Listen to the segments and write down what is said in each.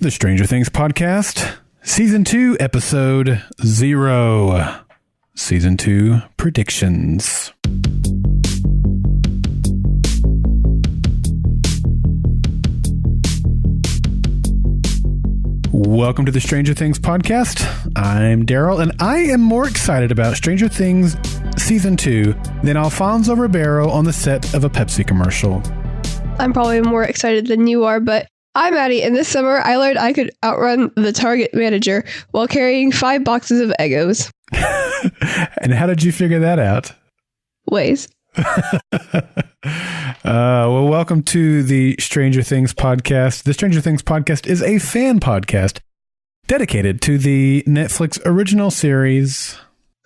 The Stranger Things Podcast, Season 2, Episode 0. Season 2 Predictions. Welcome to the Stranger Things Podcast. I'm Daryl, and I am more excited about Stranger Things Season 2 than Alfonso Ribeiro on the set of a Pepsi commercial. I'm probably more excited than you are, but I'm Maddie, and this summer I learned I could outrun the Target manager while carrying 5 boxes of Eggos. And how did you figure that out? Ways. Well, welcome to the Stranger Things Podcast. The Stranger Things Podcast is a fan podcast dedicated to the Netflix original series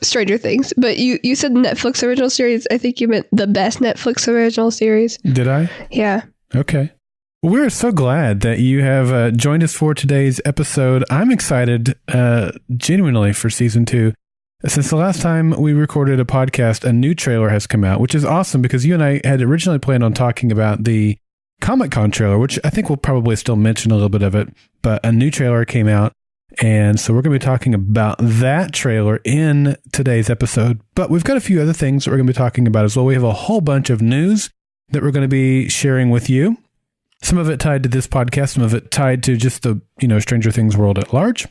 Stranger Things. But you said Netflix original series. I think you meant the best Netflix original series. Did I? Yeah. Okay. Well, we're so glad that you have joined us for today's episode. I'm excited genuinely for Season 2. Since the last time we recorded a podcast, a new trailer has come out, which is awesome because you and I had originally planned on talking about the Comic-Con trailer, which I think we'll probably still mention a little bit of it, but a new trailer came out. And so we're going to be talking about that trailer in today's episode. But we've got a few other things that we're going to be talking about as well. We have a whole bunch of news that we're going to be sharing with you. Some of it tied to this podcast, some of it tied to just the, Stranger Things world at large.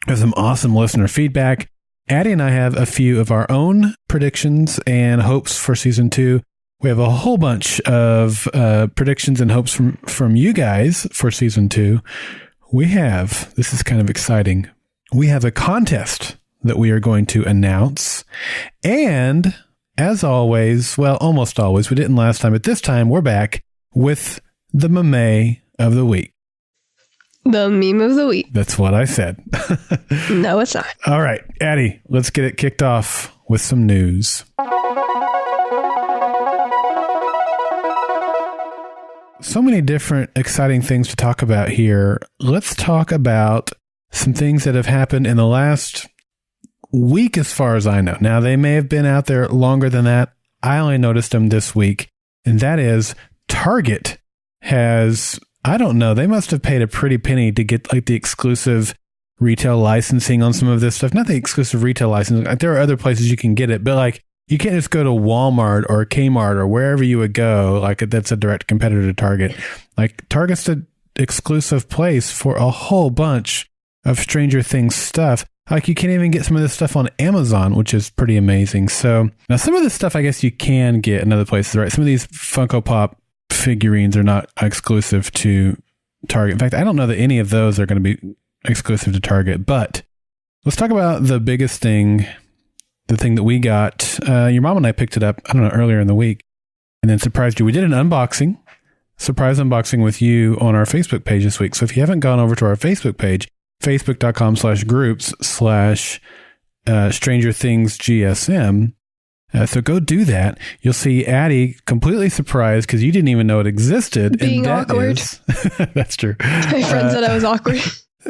There's some awesome listener feedback. Addie and I have a few of our own predictions and hopes for Season 2. We have a whole bunch of predictions and hopes from you guys for Season 2. This is kind of exciting, we have a contest that we are going to announce. And as always, well, almost always, we didn't last time, but this time we're back with the meme of the week. The meme of the week. That's what I said. No, it's not. All right, Addie, let's get it kicked off with some news. So many different exciting things to talk about here. Let's talk about some things that have happened in the last week as far as I know. Now, they may have been out there longer than that. I only noticed them this week, and that is Target has, I don't know, they must have paid a pretty penny to get like the exclusive retail licensing on some of this stuff. Not the exclusive retail licensing. Like, there are other places you can get it, but like you can't just go to Walmart or Kmart or wherever you would go. Like that's a direct competitor to Target. Like Target's the exclusive place for a whole bunch of Stranger Things stuff. Like you can't even get some of this stuff on Amazon, which is pretty amazing. So now some of this stuff I guess you can get in other places, right? Some of these Funko Pop figurines are not exclusive to Target. In fact, I don't know that any of those are going to be exclusive to Target, but let's talk about the biggest thing, the thing that we got. Your mom and I picked it up, I don't know, earlier in the week and then surprised you. We did an surprise unboxing with you on our Facebook page this week. So if you haven't gone over to our Facebook page, facebook.com/groups/Stranger Things GSM, so go do that. You'll see Addie completely surprised because you didn't even know it existed. Being awkward. That's true. My friend said I was awkward.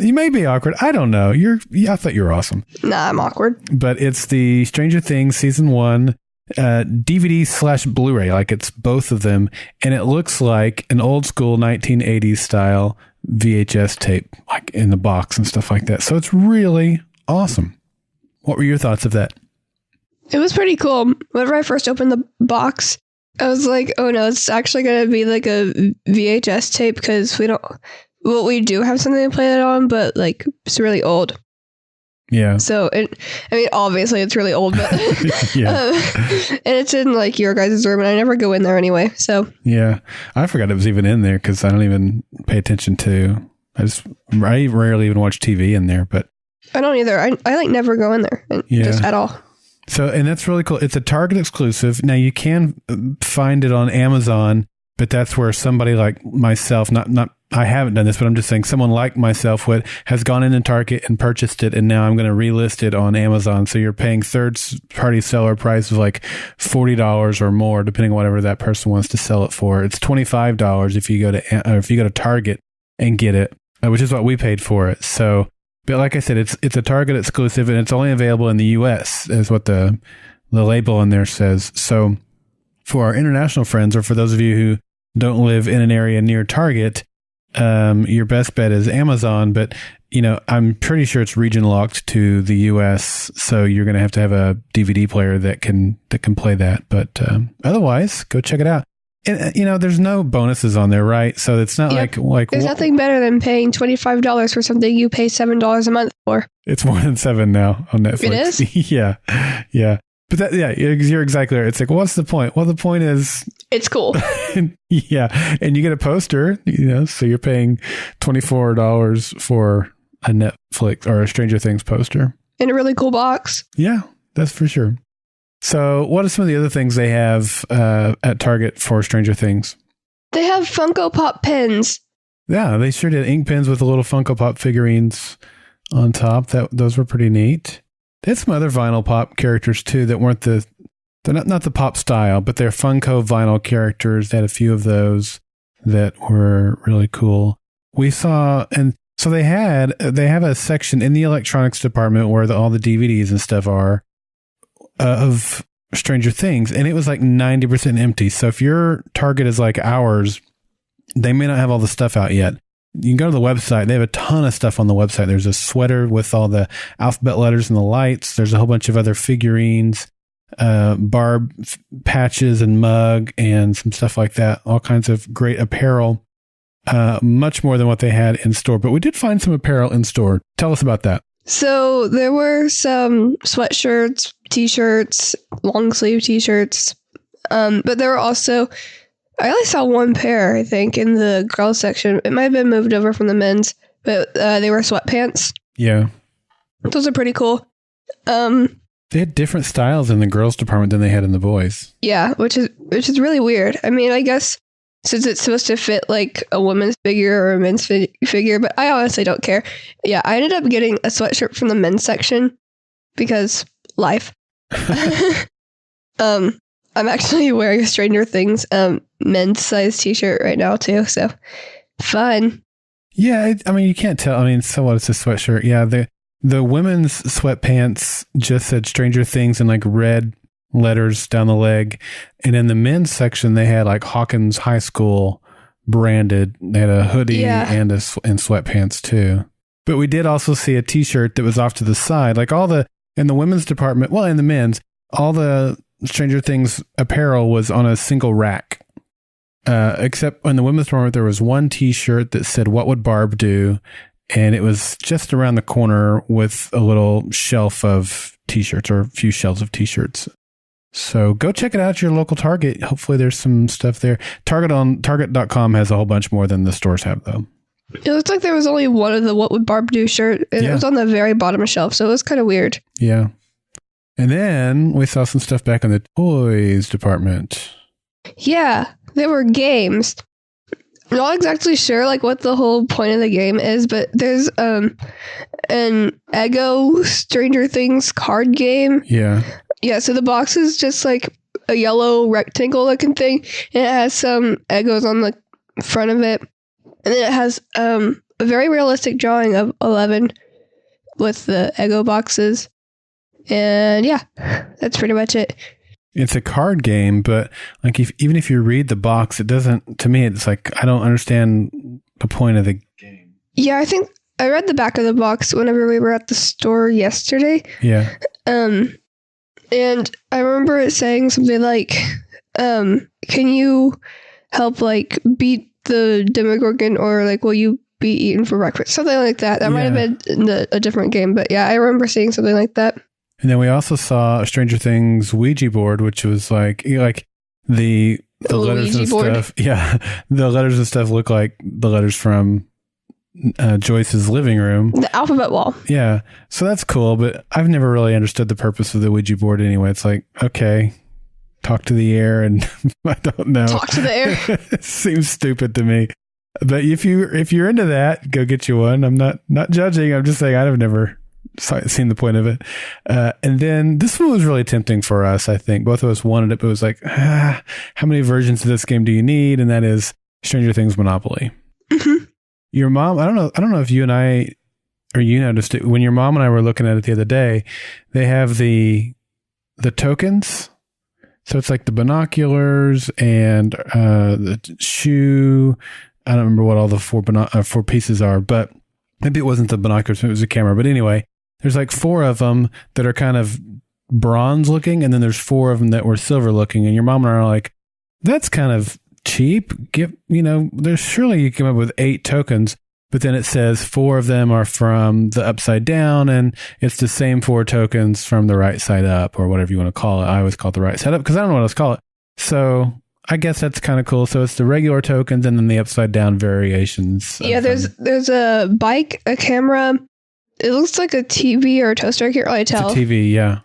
You may be awkward. I don't know. I thought you were awesome. Nah, I'm awkward. But it's the Stranger Things Season 1 DVD/Blu-ray. Like it's both of them. And it looks like an old school 1980s style VHS tape, like in the box and stuff like that. So it's really awesome. What were your thoughts of that? It was pretty cool. Whenever I first opened the box, I was like, oh no, it's actually going to be like a VHS tape because we do have something to play that on, but like it's really old. Yeah. So, obviously it's really old, but yeah. And it's in like your guys' room and I never go in there anyway. So yeah, I forgot it was even in there because I don't even pay attention to, I rarely even watch TV in there, but I don't either. I like never go in there just at all. So, and that's really cool. It's a Target exclusive. Now you can find it on Amazon, but that's where somebody like myself, I haven't done this, but I'm just saying someone like myself has gone into Target and purchased it. And now I'm going to relist it on Amazon. So you're paying third party seller price of like $40 or more, depending on whatever that person wants to sell it for. It's $25 if you go to Target and get it, which is what we paid for it. So, but like I said, it's a Target exclusive and it's only available in the US is what the label on there says. So for our international friends, or for those of you who don't live in an area near Target, your best bet is Amazon, but I'm pretty sure it's region locked to the US, so you're going to have a DVD player that can play that. But otherwise, go check it out. And there's no bonuses on there, right? So it's not like there's nothing better than paying $25 for something you pay $7 a month for. It's more than $7 now on Netflix. It is? Yeah. But you're exactly right. It's like, what's the point? Well, the point is it's cool. Yeah. And you get a poster, so you're paying $24 for a Netflix or a Stranger Things poster. In a really cool box. Yeah, that's for sure. So what are some of the other things they have at Target for Stranger Things? They have Funko Pop pins. Yeah, they sure did. Ink pens with the little Funko Pop figurines on top. Those were pretty neat. They had some other vinyl pop characters too that weren't they're not the pop style, but they're Funko vinyl characters. They had a few of those that were really cool. We saw, and so they have a section in the electronics department where all the DVDs and stuff are of Stranger Things, and it was like 90% empty. So if your Target is like ours, they may not have all the stuff out yet. You can go to the website. They have a ton of stuff on the website. There's a sweater with all the alphabet letters and the lights. There's a whole bunch of other figurines, Barb patches and mug and some stuff like that. All kinds of great apparel, much more than what they had in store. But we did find some apparel in store. Tell us about that. So there were some sweatshirts, t-shirts, long sleeve t-shirts, but there were also, I only saw one pair, I think, in the girls section. It might have been moved over from the men's, but they were sweatpants. Yeah. Those are pretty cool. They had different styles in the girls department than they had in the boys. Yeah, which is really weird. I mean, I guess since it's supposed to fit like a woman's figure or a men's figure, but I honestly don't care. Yeah, I ended up getting a sweatshirt from the men's section because life. I'm actually wearing a Stranger Things men's size t-shirt right now too, so fun. Yeah, I mean, you can't tell. I mean, so what? It's a sweatshirt. Yeah, the women's sweatpants just said Stranger Things in like red letters down the leg, and in the men's section they had like Hawkins High School branded. They had a hoodie and sweatpants too. But we did also see a t-shirt that was off to the side, like in the women's department. Well, in the men's, all the Stranger Things apparel was on a single rack. Except in the women's department, there was one t-shirt that said, "What would Barb do?" And it was just around the corner with a little shelf of t-shirts, or a few shelves of t-shirts. So go check it out at your local Target. Hopefully there's some stuff there. Target on Target.com has a whole bunch more than the stores have, though. It looks like there was only one of the "What Would Barb Do" shirt, and it was on the very bottom shelf, so it was kind of weird. Yeah. And then we saw some stuff back in the toys department. Yeah. There were games. I'm not exactly sure like what the whole point of the game is, but there's an Eggo Stranger Things card game. Yeah. Yeah, so the box is just like a yellow rectangle looking thing, and it has some Eggos on the front of it. And then it has a very realistic drawing of 11 with the Eggo boxes. And yeah, that's pretty much it. It's a card game, but like even if you read the box, it doesn't, to me, it's like, I don't understand the point of the game. Yeah, I think I read the back of the box whenever we were at the store yesterday. Yeah. And I remember it saying something like, can you help like beat the Demogorgon, or like, will you be eaten for breakfast? Something like that. That might have been in a different game, but yeah, I remember seeing something like that. And then we also saw a Stranger Things Ouija board, which was like the letters and stuff. Yeah, the letters and stuff look like the letters from Joyce's living room. The alphabet wall. Yeah, so that's cool, but I've never really understood the purpose of the Ouija board anyway. It's like, okay, talk to the air, and I don't know. Talk to the air. It seems stupid to me. But if you're into that, go get you one. I'm not judging. I'm just saying I've never seen the point of it. And then this one was really tempting for us. I think both of us wanted it, but it was like, how many versions of this game do you need? And that is Stranger Things Monopoly. Mm-hmm. Your mom, I don't know if you and I, or you noticed it, when your mom and I were looking at it the other day, they have the tokens. So it's like the binoculars and the shoe I don't remember what all the four pieces are, but maybe it wasn't the binoculars, maybe it was a camera. But anyway, there's like 4 of them that are kind of bronze looking, and then there's 4 of them that were silver looking. And your mom and I are like, that's kind of cheap. There's surely you come up with 8 tokens, but then it says 4 of them are from the upside down, and it's the same 4 tokens from the right side up, or whatever you want to call it. I always call it the right side up because I don't know what else to call it. So I guess that's kind of cool. So it's the regular tokens and then the upside down variations. Yeah, there's a bike, a camera. It looks like a TV or a toaster. I can't really tell. It's a TV, yeah.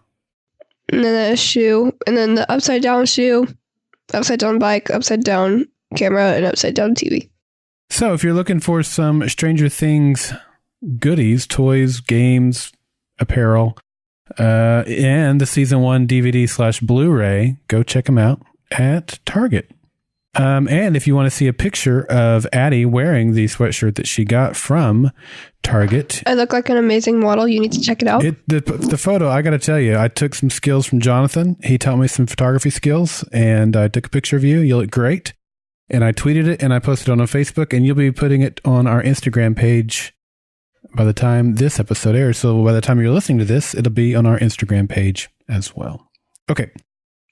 And then a shoe, and then the upside down shoe, upside down bike, upside down camera, and upside down TV. So if you're looking for some Stranger Things goodies, toys, games, apparel, and the season 1 DVD/Blu-ray, go check them out at Target. And if you want to see a picture of Addie wearing the sweatshirt that she got from Target. I look like an amazing model. You need to check it out. The photo, I got to tell you, I took some skills from Jonathan. He taught me some photography skills, and I took a picture of you. You look great. And I tweeted it, and I posted it on Facebook, and you'll be putting it on our Instagram page by the time this episode airs. So by the time you're listening to this, it'll be on our Instagram page as well. Okay.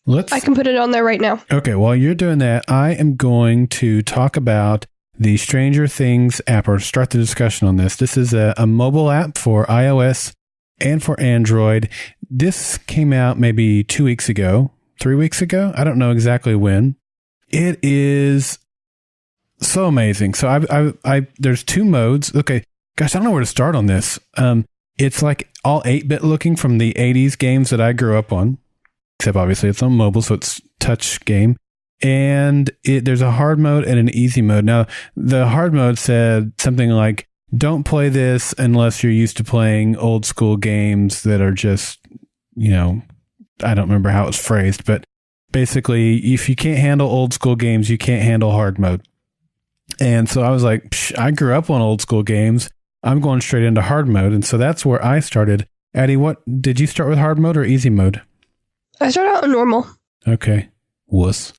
I can put it on there right now. Okay, while you're doing that, I am going to talk about the Stranger Things app, or start the discussion on this. This is a mobile app for iOS and for Android. This came out maybe 2 weeks ago, 3 weeks ago. I don't know exactly when. It is so amazing. So there's 2 modes. Okay, gosh, I don't know where to start on this. It's like all 8-bit looking from the 80s games that I grew up on. Except obviously it's on mobile, so it's touch game. And there's a hard mode and an easy mode. Now, the hard mode said something like, don't play this unless you're used to playing old school games that are just, I don't remember how it's phrased, but basically, if you can't handle old school games, you can't handle hard mode. And so I was like, I grew up on old school games. I'm going straight into hard mode. And so that's where I started. Addie, what did you start with, hard mode or easy mode? I started out in normal. Okay. Wuss.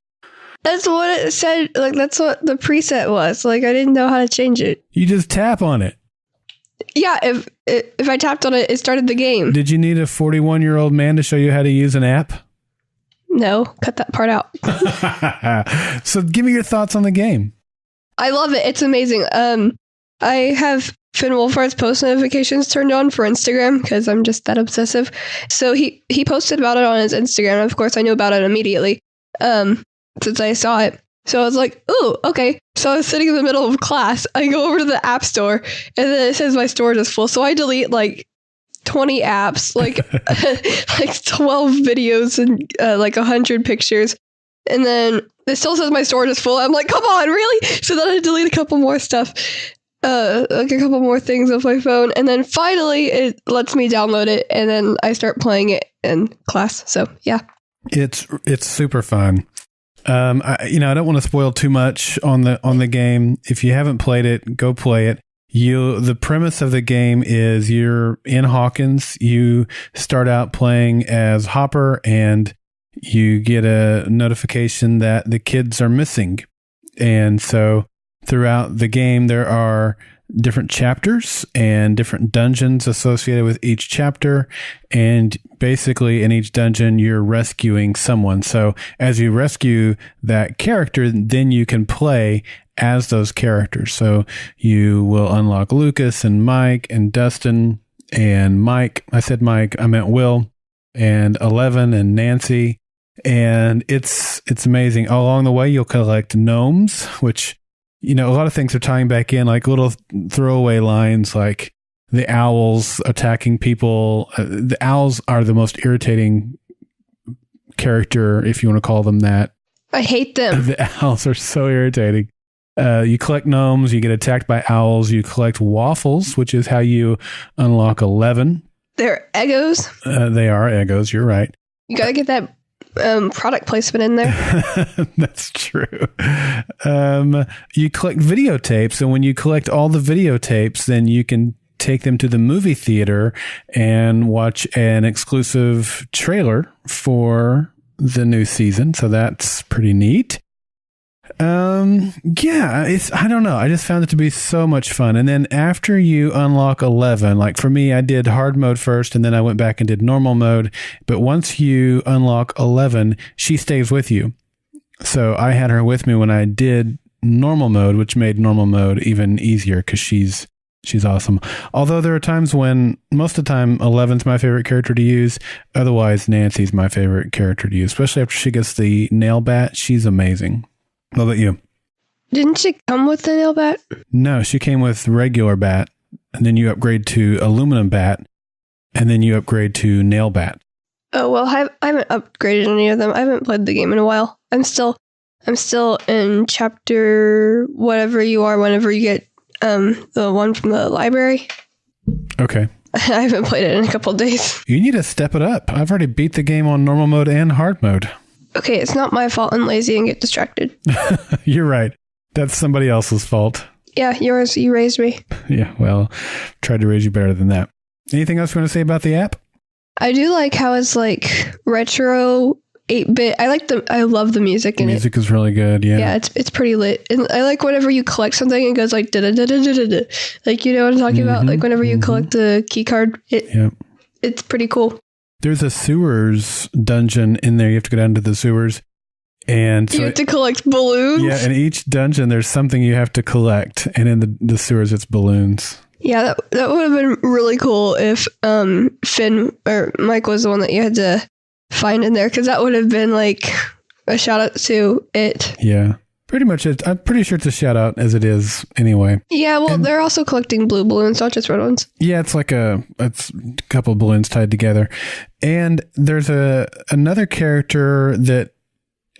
That's what it said. Like, that's what the preset was. Like, I didn't know how to change it. You just tap on it. Yeah, if I tapped on it, it started the game. Did you need a 41-year-old man to show you how to use an app? No, cut that part out. So give me your thoughts on the game. I love it. It's amazing. I have Finn Wolfhard's post notifications turned on for Instagram because I'm just that obsessive. So he posted about it on his Instagram. Of course, I knew about it immediately since I saw it. So I was like, ooh, okay. So I was sitting in the middle of class. I go over to the app store, and then it says my storage is full. So I delete like 20 apps, like like 12 videos and like 100 pictures. And then it still says my storage is full. I'm like, come on, really? So then I delete a couple more stuff. Like a couple more things off my phone, and then finally it lets me download it, and then I start playing it in class. So yeah, it's super fun. I don't want to spoil too much on the game. If you haven't played it, go play it. The premise of the game is you're in Hawkins. You start out playing as Hopper, and you get a notification that the kids are missing, and so throughout the game, there are different chapters and different dungeons associated with each chapter. And basically, in each dungeon, you're rescuing someone. So as you rescue that character, then you can play as those characters. So you will unlock Lucas and Mike and Dustin and Mike. I said Mike, I meant Will, and Eleven and Nancy. And it's amazing. Along the way, you'll collect gnomes, which, a lot of things are tying back in, like little throwaway lines like the owls attacking people. The owls are the most irritating character, if you want to call them that. I hate them. The owls are so irritating. You collect gnomes, you get attacked by owls, you collect waffles, which is how you unlock 11. They're Eggos. They are Eggos, you're right. You got to get that product placement in there. That's true. You collect videotapes, and when you collect all the videotapes, then you can take them to the movie theater and watch an exclusive trailer for the new season. So that's pretty neat. Yeah, I don't know. I just found it to be so much fun. And then after you unlock 11, like for me, I did hard mode first and then I went back and did normal mode. But once you unlock 11, she stays with you. So I had her with me when I did normal mode, which made normal mode even easier because she's awesome. Although there are times when, most of the time, 11's my favorite character to use. Otherwise, Nancy's my favorite character to use, especially after she gets the nail bat. She's amazing. What about you? Didn't she come with the nail bat? No, she came with regular bat, and then you upgrade to aluminum bat, and then you upgrade to nail bat. Oh, well, I haven't upgraded any of them. I haven't played the game in a while. I'm still in chapter whatever you are whenever you get the one from the library. Okay. I haven't played it in a couple of days. You need to step it up. I've already beat the game on normal mode and hard mode. Okay, it's not my fault I'm lazy and get distracted. You're right. That's somebody else's fault. Yeah, yours. You raised me. Yeah, well, tried to raise you better than that. Anything else you want to say about the app? I do like how it's like retro 8-bit. I love the music in it. The music is really good, yeah. Yeah, it's pretty lit. And I like whenever you collect something, it goes like da-da-da-da-da-da. Like, you know what I'm talking about? Like whenever you collect the key card, it's pretty cool. There's a sewers dungeon in there. You have to go down to the sewers. And so you have to collect balloons? Yeah, in each dungeon, there's something you have to collect. And in the sewers, it's balloons. Yeah, that would have been really cool if Finn or Mike was the one that you had to find in there, because that would have been like a shout out to it. Yeah, pretty much it. I'm pretty sure it's a shout out as it is anyway. Yeah, well, they're also collecting blue balloons, not just red ones. Yeah, it's like it's a couple of balloons tied together. And there's another character that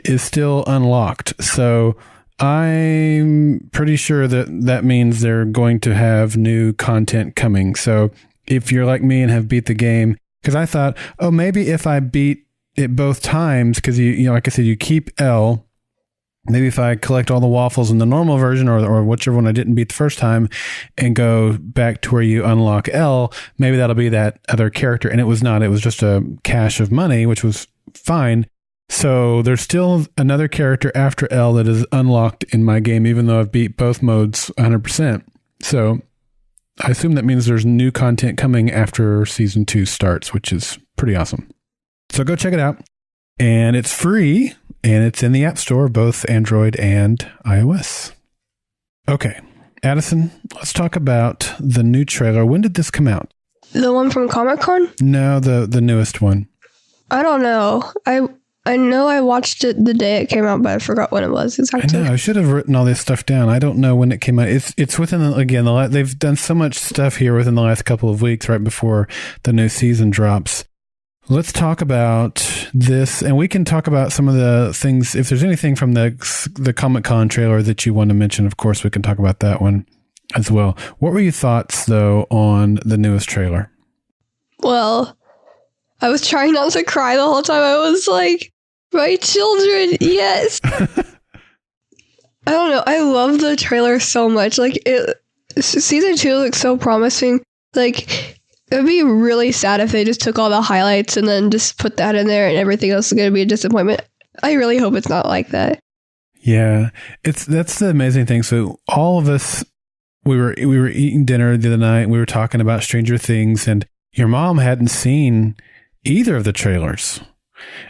is still unlocked. So I'm pretty sure that means they're going to have new content coming. So if you're like me and have beat the game, because I thought, oh, maybe if I beat it both times, because you know, like I said, you keep L. Maybe if I collect all the waffles in the normal version or whichever one I didn't beat the first time and go back to where you unlock L, maybe that'll be that other character. And it was not. It was just a cache of money, which was fine. So there's still another character after L that is unlocked in my game, even though I've beat both modes 100%. So I assume that means there's new content coming after season 2 starts, which is pretty awesome. So go check it out. And it's free, and it's in the App Store, both Android and iOS. Okay, Addison, let's talk about the new trailer. When did this come out? The one from Comic-Con? No, the newest one. I don't know. I know I watched it the day it came out, but I forgot when it was exactly. I know. I should have written all this stuff down. I don't know when it came out. It's within, they've done so much stuff here within the last couple of weeks, right before the new season drops. Let's talk about this, and we can talk about some of the things. If there's anything from the Comic-Con trailer that you want to mention, of course, we can talk about that one as well. What were your thoughts, though, on the newest trailer? Well, I was trying not to cry the whole time. I was like, my children, yes. I don't know. I love the trailer so much. Like, season 2 looks so promising. Like, it would be really sad if they just took all the highlights and then just put that in there and everything else is going to be a disappointment. I really hope it's not like that. Yeah, that's the amazing thing. So all of us, we were eating dinner the other night and we were talking about Stranger Things, and your mom hadn't seen either of the trailers.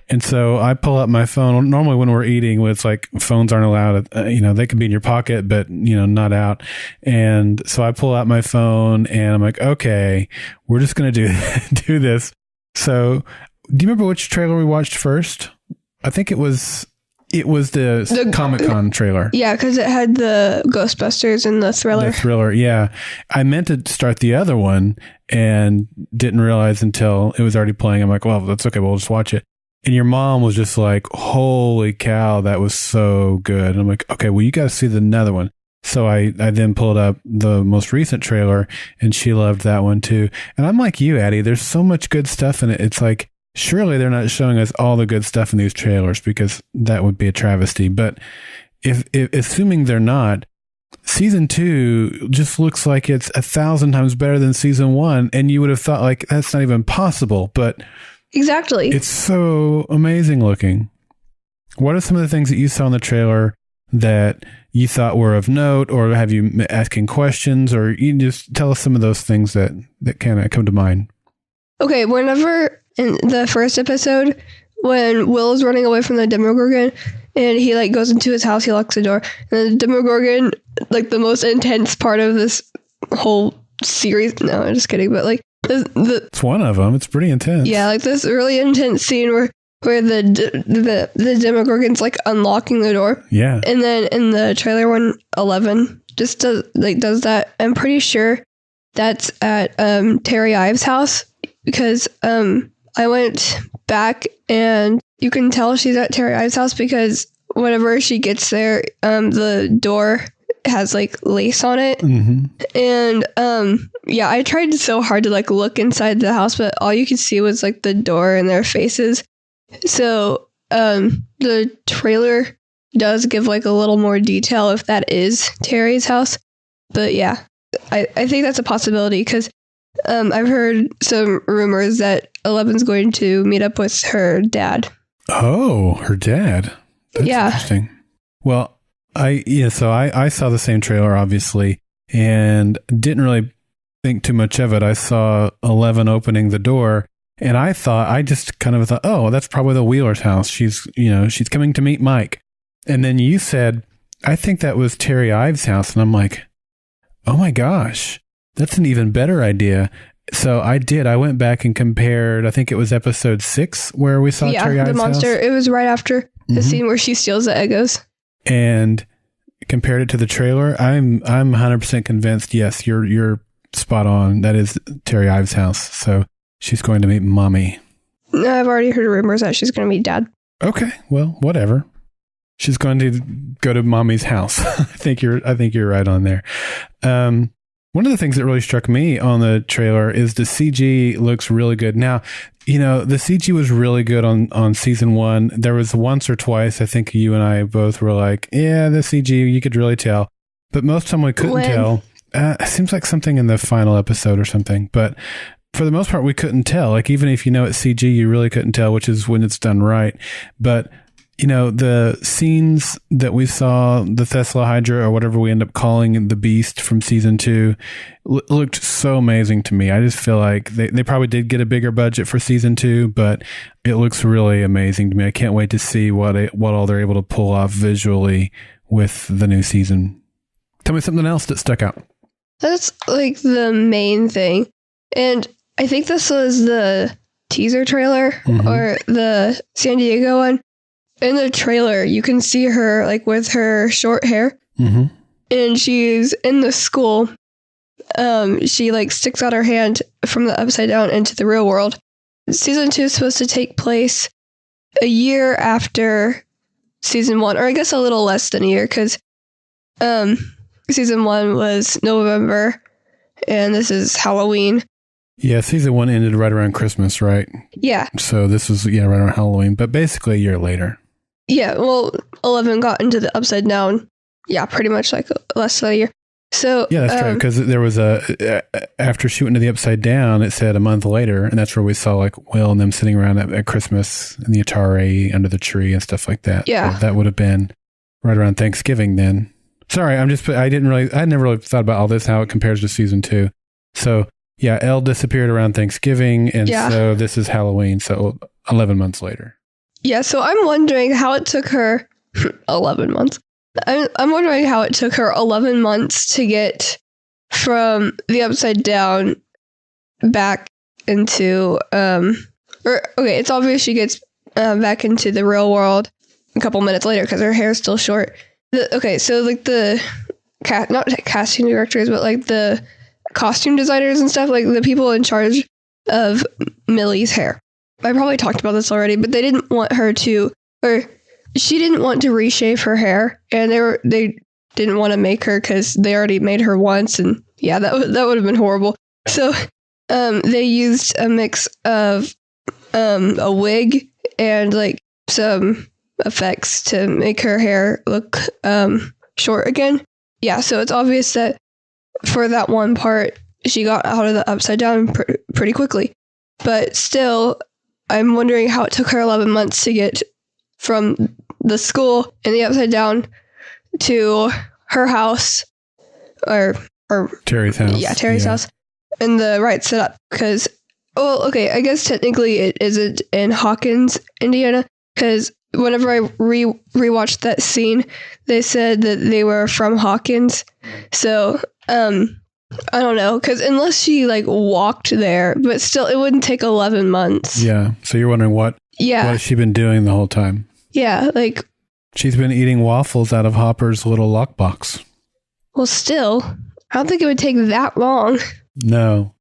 And so I pull up my phone. Normally when we're eating, it's like phones aren't allowed, they can be in your pocket, but, not out. And so I pull out my phone and I'm like, okay, we're just going to do this. So do you remember which trailer we watched first? I think it was the Comic-Con trailer. Yeah, because it had the Ghostbusters and the Thriller. The Thriller, yeah. I meant to start the other one and didn't realize until it was already playing. I'm like, well, that's okay. We'll just watch it. And your mom was just like, holy cow, that was so good. And I'm like, okay, well, you got to see another one. So I then pulled up the most recent trailer and she loved that one too. And I'm like you, Addie, there's so much good stuff in it. It's like, surely they're not showing us all the good stuff in these trailers because that would be a travesty. But if assuming they're not, season 2 just looks like it's 1,000 times better than season 1. And you would have thought like, that's not even possible, but exactly. It's so amazing looking. What are some of the things that you saw in the trailer that you thought were of note, or have you asking questions, or you can just tell us some of those things that kind of come to mind. Okay, whenever in the first episode, when Will is running away from the Demogorgon and he like goes into his house, he locks the door, and the Demogorgon, like the most intense part of this whole series. No, I'm just kidding, but like it's one of them. It's pretty intense. Yeah, like this really intense scene where the Demogorgon's like unlocking the door. Yeah. And then in the trailer when 11 just does that. I'm pretty sure that's at Terry Ives' house, because I went back and you can tell she's at Terry Ives' house because whenever she gets there, the door has like lace on it. Mm-hmm. And yeah, I tried so hard to like look inside the house, but all you could see was like the door and their faces. So the trailer does give like a little more detail if that is Terry's house. But yeah, I think that's a possibility because I've heard some rumors that Eleven's going to meet up with her dad. Oh, her dad. That's interesting. Well, so I saw the same trailer, obviously, and didn't really think too much of it. I saw 11 opening the door, and I just kind of thought, oh, that's probably the Wheeler's house. She's coming to meet Mike. And then you said, I think that was Terry Ives' house. And I'm like, oh my gosh, that's an even better idea. So I went back and compared, I think it was episode 6 where we saw Terry Ives' the monster. house. It was right after the scene where she steals the Eggos. And compared it to the trailer, I'm 100% convinced. Yes, you're spot on. That is Terry Ives' house. So she's going to meet Mommy. No, I've already heard rumors that she's going to meet Dad. Okay, well, whatever. She's going to go to Mommy's house. I think you're right on there. One of the things that really struck me on the trailer is the CG looks really good. Now, the CG was really good on season 1. There was once or twice, I think you and I both were like, yeah, the CG, you could really tell. But most of the time we couldn't tell. It seems like something in the final episode or something. But for the most part, we couldn't tell. Like, even if it's CG, you really couldn't tell, which is when it's done right. But the scenes that we saw, the Thesla Hydra, or whatever we end up calling the beast from season 2, looked so amazing to me. I just feel like they probably did get a bigger budget for season 2, but it looks really amazing to me. I can't wait to see what all they're able to pull off visually with the new season. Tell me something else that stuck out. That's like the main thing. And I think this was the teaser trailer or the San Diego one. In the trailer, you can see her like with her short hair, and she's in the school. She like sticks out her hand from the upside down into the real world. Season 2 is supposed to take place a year after season 1, or I guess a little less than a year, because season 1 was November, and this is Halloween. Yeah, season 1 ended right around Christmas, right? Yeah. So this was right around Halloween, but basically a year later. Yeah, well, 11 got into the upside down. Yeah, pretty much like less than a year. So yeah, that's right. Because there was after she went into the upside down, it said a month later, and that's where we saw like Will and them sitting around at Christmas in the Atari under the tree and stuff like that. Yeah, so that would have been right around Thanksgiving then. Sorry, I never really thought about all this, how it compares to season 2. So yeah, Elle disappeared around Thanksgiving, and so this is Halloween. So 11 months later. Yeah, so I'm wondering how it took her 11 months. I'm wondering how it took her 11 months to get from the upside down back into it's obvious she gets back into the real world a couple minutes later because her hair's still short. So like the not casting directors, but like the costume designers and stuff, like the people in charge of Millie's hair. I probably talked about this already, but they didn't want her to, or she didn't want to reshave her hair, and they didn't want to make her because they already made her once, and yeah, that would have been horrible. So they used a mix of a wig and like some effects to make her hair look short again. Yeah, so it's obvious that for that one part, she got out of the upside down pretty quickly. But still, I'm wondering how it took her 11 months to get from the school in the upside down to her house or Terry's house. Yeah, Terry's house in the right setup because, well, okay, I guess technically it isn't in Hawkins, Indiana, because whenever I rewatched that scene, they said that they were from Hawkins. So, I don't know, because unless she like walked there, but still, it wouldn't take 11 months. Yeah. So you're wondering what has she been doing the whole time? Yeah, like she's been eating waffles out of Hopper's little lockbox. Well, still, I don't think it would take that long. No.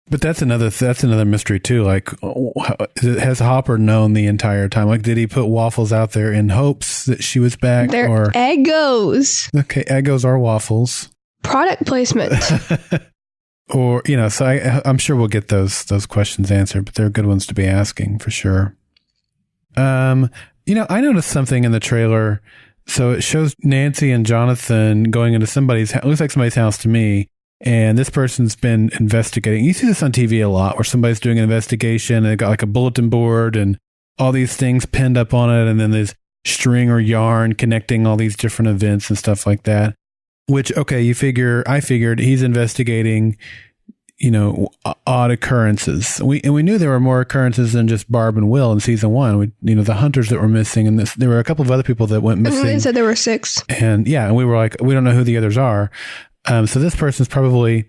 But that's another mystery too. Like, has Hopper known the entire time? Like, did he put waffles out there in hopes that she was back? They're Eggos. Okay, Eggos are waffles. Product placement. Or, so I'm sure we'll get those questions answered, but they're good ones to be asking for sure. I noticed something in the trailer. So it shows Nancy and Jonathan going into somebody's house. It looks like somebody's house to me. And this person's been investigating. You see this on TV a lot where somebody's doing an investigation and they got like a bulletin board and all these things pinned up on it. And then there's string or yarn connecting all these different events and stuff like that. Which, okay, I figured he's investigating, odd occurrences. We knew there were more occurrences than just Barb and Will in season 1. The hunters that were missing, and there were a couple of other people that went missing. They said there were 6. And we were like, we don't know who the others are. So this person's probably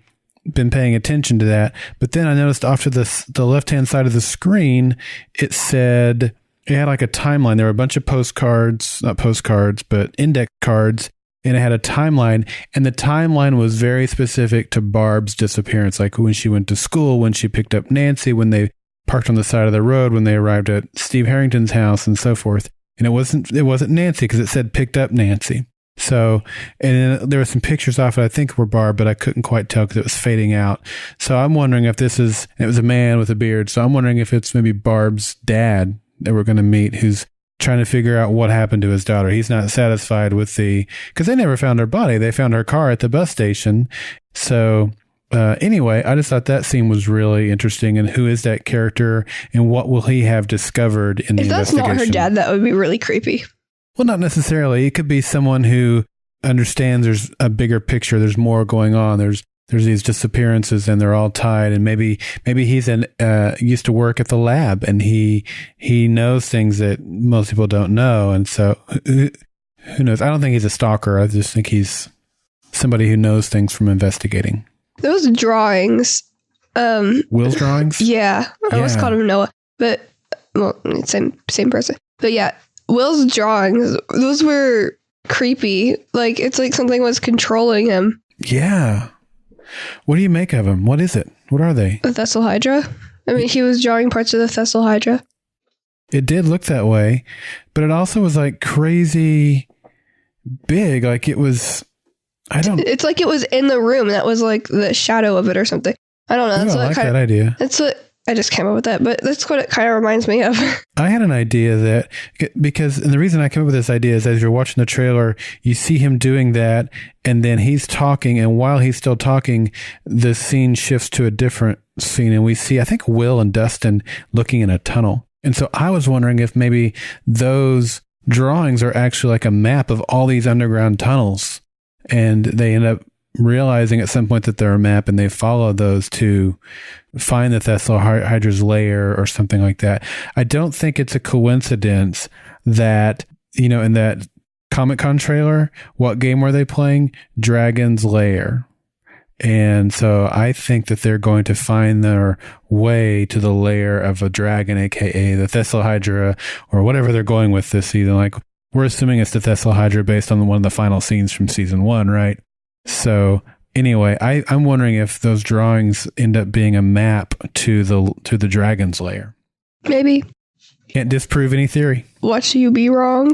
been paying attention to that. But then I noticed off to the left-hand side of the screen, it said, it had like a timeline. There were a bunch of not postcards, but index cards. And it had a timeline. And the timeline was very specific to Barb's disappearance. Like when she went to school, when she picked up Nancy, when they parked on the side of the road, when they arrived at Steve Harrington's house and so forth. And it wasn't Nancy because it said picked up Nancy. So, and then there were some pictures off it, I think were Barb, but I couldn't quite tell because it was fading out. So I'm wondering if it was a man with a beard. So I'm wondering if it's maybe Barb's dad that we're going to meet who's trying to figure out what happened to his daughter. He's not satisfied with because they never found her body. They found her car at the bus station. So, anyway, I just thought that scene was really interesting. And who is that character and what will he have discovered in the investigation? If that's not her dad, that would be really creepy. Well, not necessarily. It could be someone who understands there's a bigger picture. There's more going on. There's these disappearances and they're all tied. And maybe he's used to work at the lab and he knows things that most people don't know. And so who knows? I don't think he's a stalker. I just think he's somebody who knows things from investigating. Those drawings. Will's drawings? Yeah. I always called him Noah, but same person. But yeah. Will's drawings, those were creepy. Like, it's like something was controlling him. Yeah. What do you make of them? What is it? What are they? The Thessal Hydra. I mean, he was drawing parts of the Thessal Hydra. It did look that way, but it also was like crazy big. Like it was, It's like it was in the room. That was like the shadow of it or something. I don't know. That's I like that idea. That's what I just came up with that, but that's what it kind of reminds me of. I had an idea and the reason I came up with this idea is as you're watching the trailer, you see him doing that and then he's talking. And while he's still talking, the scene shifts to a different scene. And we see, I think, Will and Dustin looking in a tunnel. And so I was wondering if maybe those drawings are actually like a map of all these underground tunnels. And they end up realizing at some point that they're a map and they follow those to find the Thessal Hydra's lair or something like that. I don't think it's a coincidence that, in that Comic-Con trailer, what game were they playing? Dragon's Lair. And so I think that they're going to find their way to the lair of a dragon, aka the Thessal Hydra, or whatever they're going with this season. Like, we're assuming it's the Thessal Hydra based on one of the final scenes from season 1, right? So anyway, I'm wondering if those drawings end up being a map to the dragon's lair. Maybe. Can't disprove any theory. Watch you be wrong.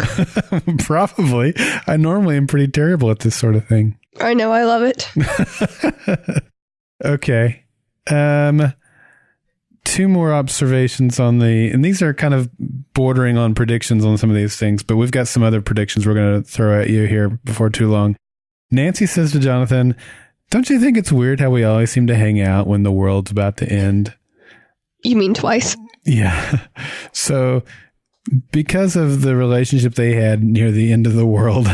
Probably. I normally am pretty terrible at this sort of thing. I know. I love it. Okay. 2 more observations and these are kind of bordering on predictions on some of these things, but we've got some other predictions we're going to throw at you here before too long. Nancy says to Jonathan, don't you think it's weird how we always seem to hang out when the world's about to end? You mean twice? Yeah. So because of the relationship they had near the end of the world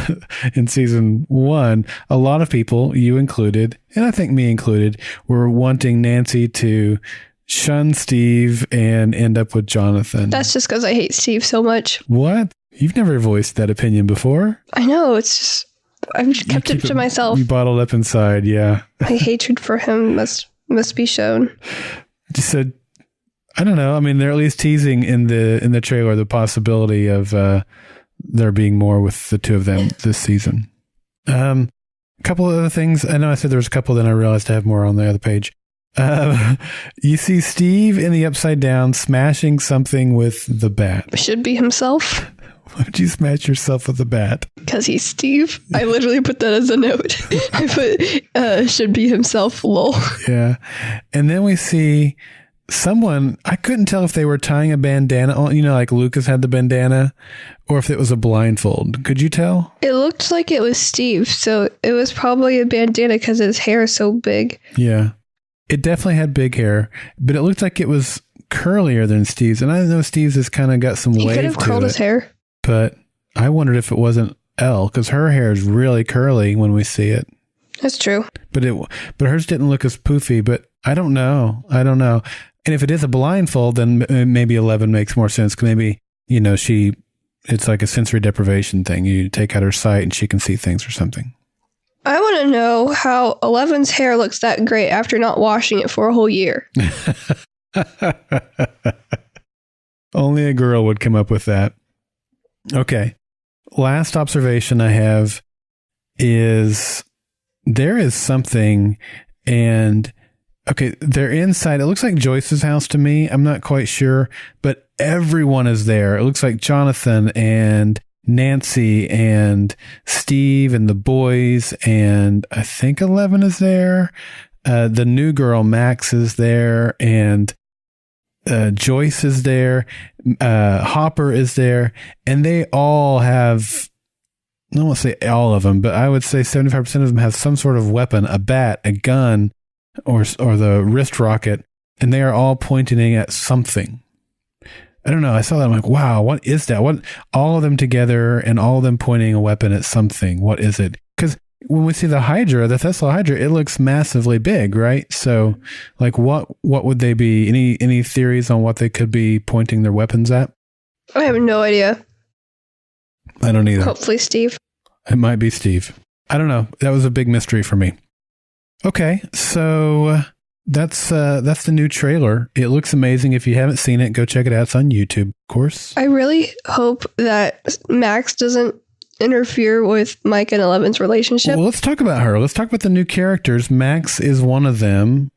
in season 1, a lot of people, you included, and I think me included, were wanting Nancy to shun Steve and end up with Jonathan. That's just because I hate Steve so much. What? You've never voiced that opinion before. I know. It's just, I've just kept it to myself. You bottled up inside, yeah. My hatred for him must be shown. So, I don't know. I mean, they're at least teasing in the trailer the possibility of there being more with the two of them this season. A couple of other things. I know I said there was a couple, then I realized I have more on the other page. You see Steve in the Upside Down smashing something with the bat. Should be himself. Why would you smash yourself with a bat? Because he's Steve. I literally put that as a note. I put should be himself, lol. Yeah. And then we see someone, I couldn't tell if they were tying a bandana on, like Lucas had the bandana, or if it was a blindfold. Could you tell? It looked like it was Steve, so it was probably a bandana because his hair is so big. Yeah. It definitely had big hair, but it looked like it was curlier than Steve's. And I know Steve's has kind of got some wave to it. He could have curled his hair. But I wondered if it wasn't Elle, because her hair is really curly when we see it. That's true. But hers didn't look as poofy, but I don't know. And if it is a blindfold, then maybe 11 makes more sense. Maybe, it's like a sensory deprivation thing. You take out her sight and she can see things or something. I want to know how 11's hair looks that great after not washing it for a whole year. Only a girl would come up with that. Okay. Last observation I have is there is something, and okay, they're inside. It looks like Joyce's house to me. I'm not quite sure, but everyone is there. It looks like Jonathan and Nancy and Steve and the boys, and I think 11 is there. The new girl, Max, is there, and Joyce is there. Hopper is there, and they all have, I don't want to say all of them, but I would say 75% of them have some sort of weapon, a bat, a gun, or the wrist rocket, and they are all pointing at something. I don't know. I saw that. I'm like, wow, what is that? What? All of them together and all of them pointing a weapon at something. What is it? Because when we see the Hydra, the Thessal Hydra, it looks massively big, right? So, like, what would they be? Any theories on what they could be pointing their weapons at? I have no idea. I don't either. Hopefully Steve. It might be Steve. I don't know. That was a big mystery for me. Okay, so that's the new trailer. It looks amazing. If you haven't seen it, go check it out. It's on YouTube, of course. I really hope that Max doesn't interfere with Mike and 11's relationship. Well, let's talk about her. Let's talk about the new characters. Max is one of them.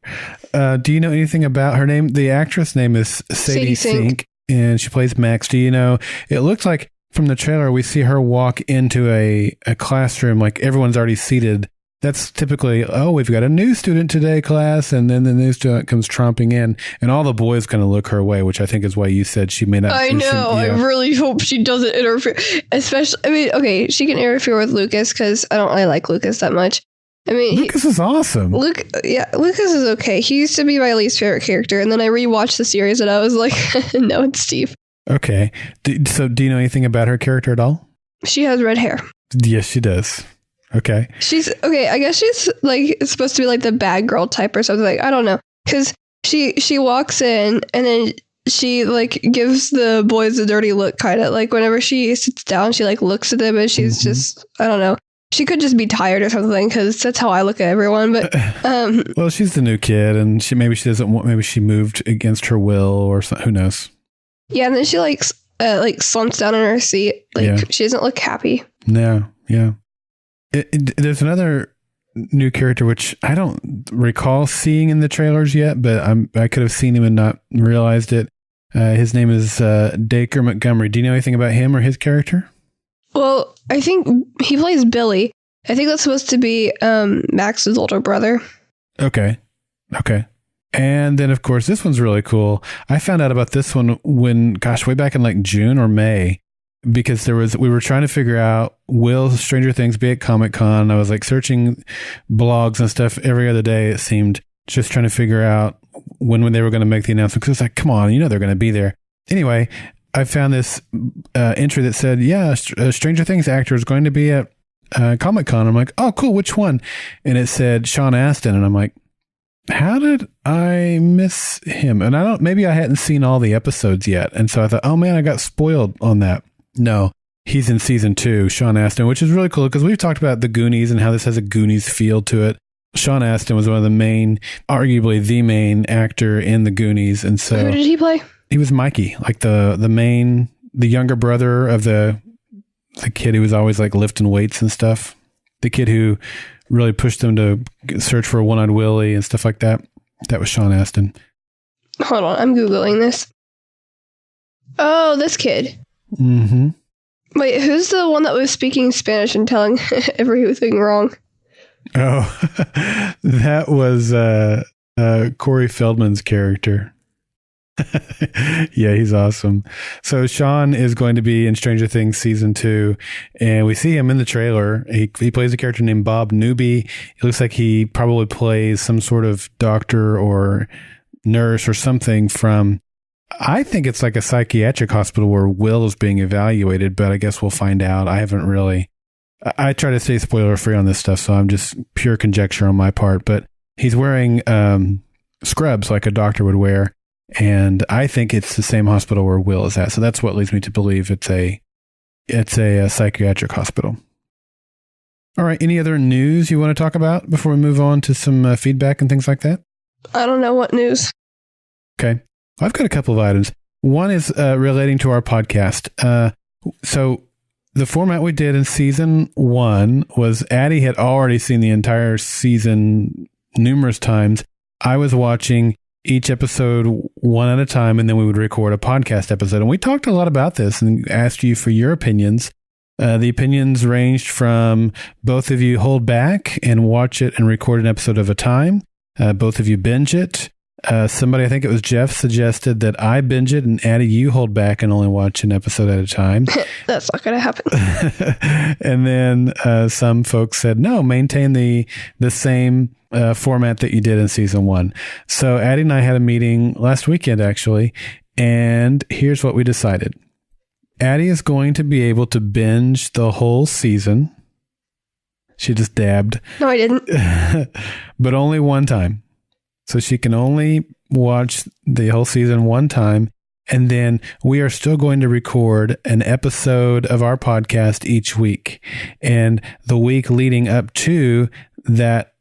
Do you know anything about her name? The actress name is Sadie Sink, and she plays Max. Do you know? It looks like from the trailer we see her walk into a classroom, like everyone's already seated. That's typically, we've got a new student today, class, and then the new student comes tromping in, and all the boys kind of look her way, which I think is why you said she may not. I know. I really hope she doesn't interfere. Especially, I mean, okay, she can interfere with Lucas because I don't really like Lucas that much. I mean, Lucas is awesome. Lucas is okay. He used to be my least favorite character, and then I rewatched the series, and I was like, no, it's Steve. Okay. So, do you know anything about her character at all? She has red hair. Yes, she does. Okay. She's okay. I guess she's like supposed to be like the bad girl type or something. Like, I don't know, because she walks in and then she like gives the boys a dirty look, kind of like whenever she sits down, she like looks at them and she's just, I don't know. She could just be tired or something, because that's how I look at everyone. But well, she's the new kid, and she doesn't want. Maybe she moved against her will or something. Who knows? Yeah, and then she like slumps down in her seat. Like she doesn't look happy. No. Yeah. There's another new character which I don't recall seeing in the trailers yet, but I could have seen him and not realized it. His name is Dacre Montgomery. Do you know anything about him or his character? Well, I think he plays Billy. I think that's supposed to be Max's older brother. Okay. And then, of course, this one's really cool. I found out about this one way back in like June or May. Because we were trying to figure out, will Stranger Things be at Comic-Con? I was like searching blogs and stuff every other day, it seemed, just trying to figure out when they were going to make the announcement. Because it's like, come on, they're going to be there. Anyway, I found this entry that said, yeah, Stranger Things actor is going to be at Comic-Con. I'm like, oh, cool. Which one? And it said Sean Astin. And I'm like, how did I miss him? And maybe I hadn't seen all the episodes yet. And so I thought, oh man, I got spoiled on that. No, he's in season 2, Sean Astin, which is really cool because we've talked about the Goonies and how this has a Goonies feel to it. Sean Astin was one of the main, arguably the main actor in the Goonies. And so who did he play? He was Mikey, like the younger brother of the kid who was always like lifting weights and stuff. The kid who really pushed them to search for a one-eyed Willie and stuff like that. That was Sean Astin. Hold on, I'm Googling this. Oh, this kid. Mm-hmm. Wait, who's the one that was speaking Spanish and telling everything wrong? Oh, that was Corey Feldman's character. Yeah, he's awesome. So Sean is going to be in Stranger Things season 2, and we see him in the trailer. He plays a character named Bob Newby. It looks like he probably plays some sort of doctor or nurse or something from, I think it's like a psychiatric hospital where Will is being evaluated, but I guess we'll find out. I try to stay spoiler free on this stuff, so I'm just pure conjecture on my part, but he's wearing scrubs like a doctor would wear. And I think it's the same hospital where Will is at. So that's what leads me to believe it's a psychiatric hospital. All right. Any other news you want to talk about before we move on to some feedback and things like that? I don't know what news. Okay. I've got a couple of items. One is relating to our podcast. So the format we did in season 1 was Addie had already seen the entire season numerous times. I was watching each episode one at a time, and then we would record a podcast episode. And we talked a lot about this and asked you for your opinions. The opinions ranged from both of you hold back and watch it and record an episode of a time. Both of you binge it. Somebody, I think it was Jeff, suggested that I binge it, and Addie, you hold back and only watch an episode at a time. That's not going to happen. And then some folks said, no, maintain the same format that you did in season 1. So Addie and I had a meeting last weekend, actually, and here's what we decided. Addie is going to be able to binge the whole season. She just dabbed. No, I didn't. But only one time. So she can only watch the whole season one time. And then we are still going to record an episode of our podcast each week. And the week leading up to that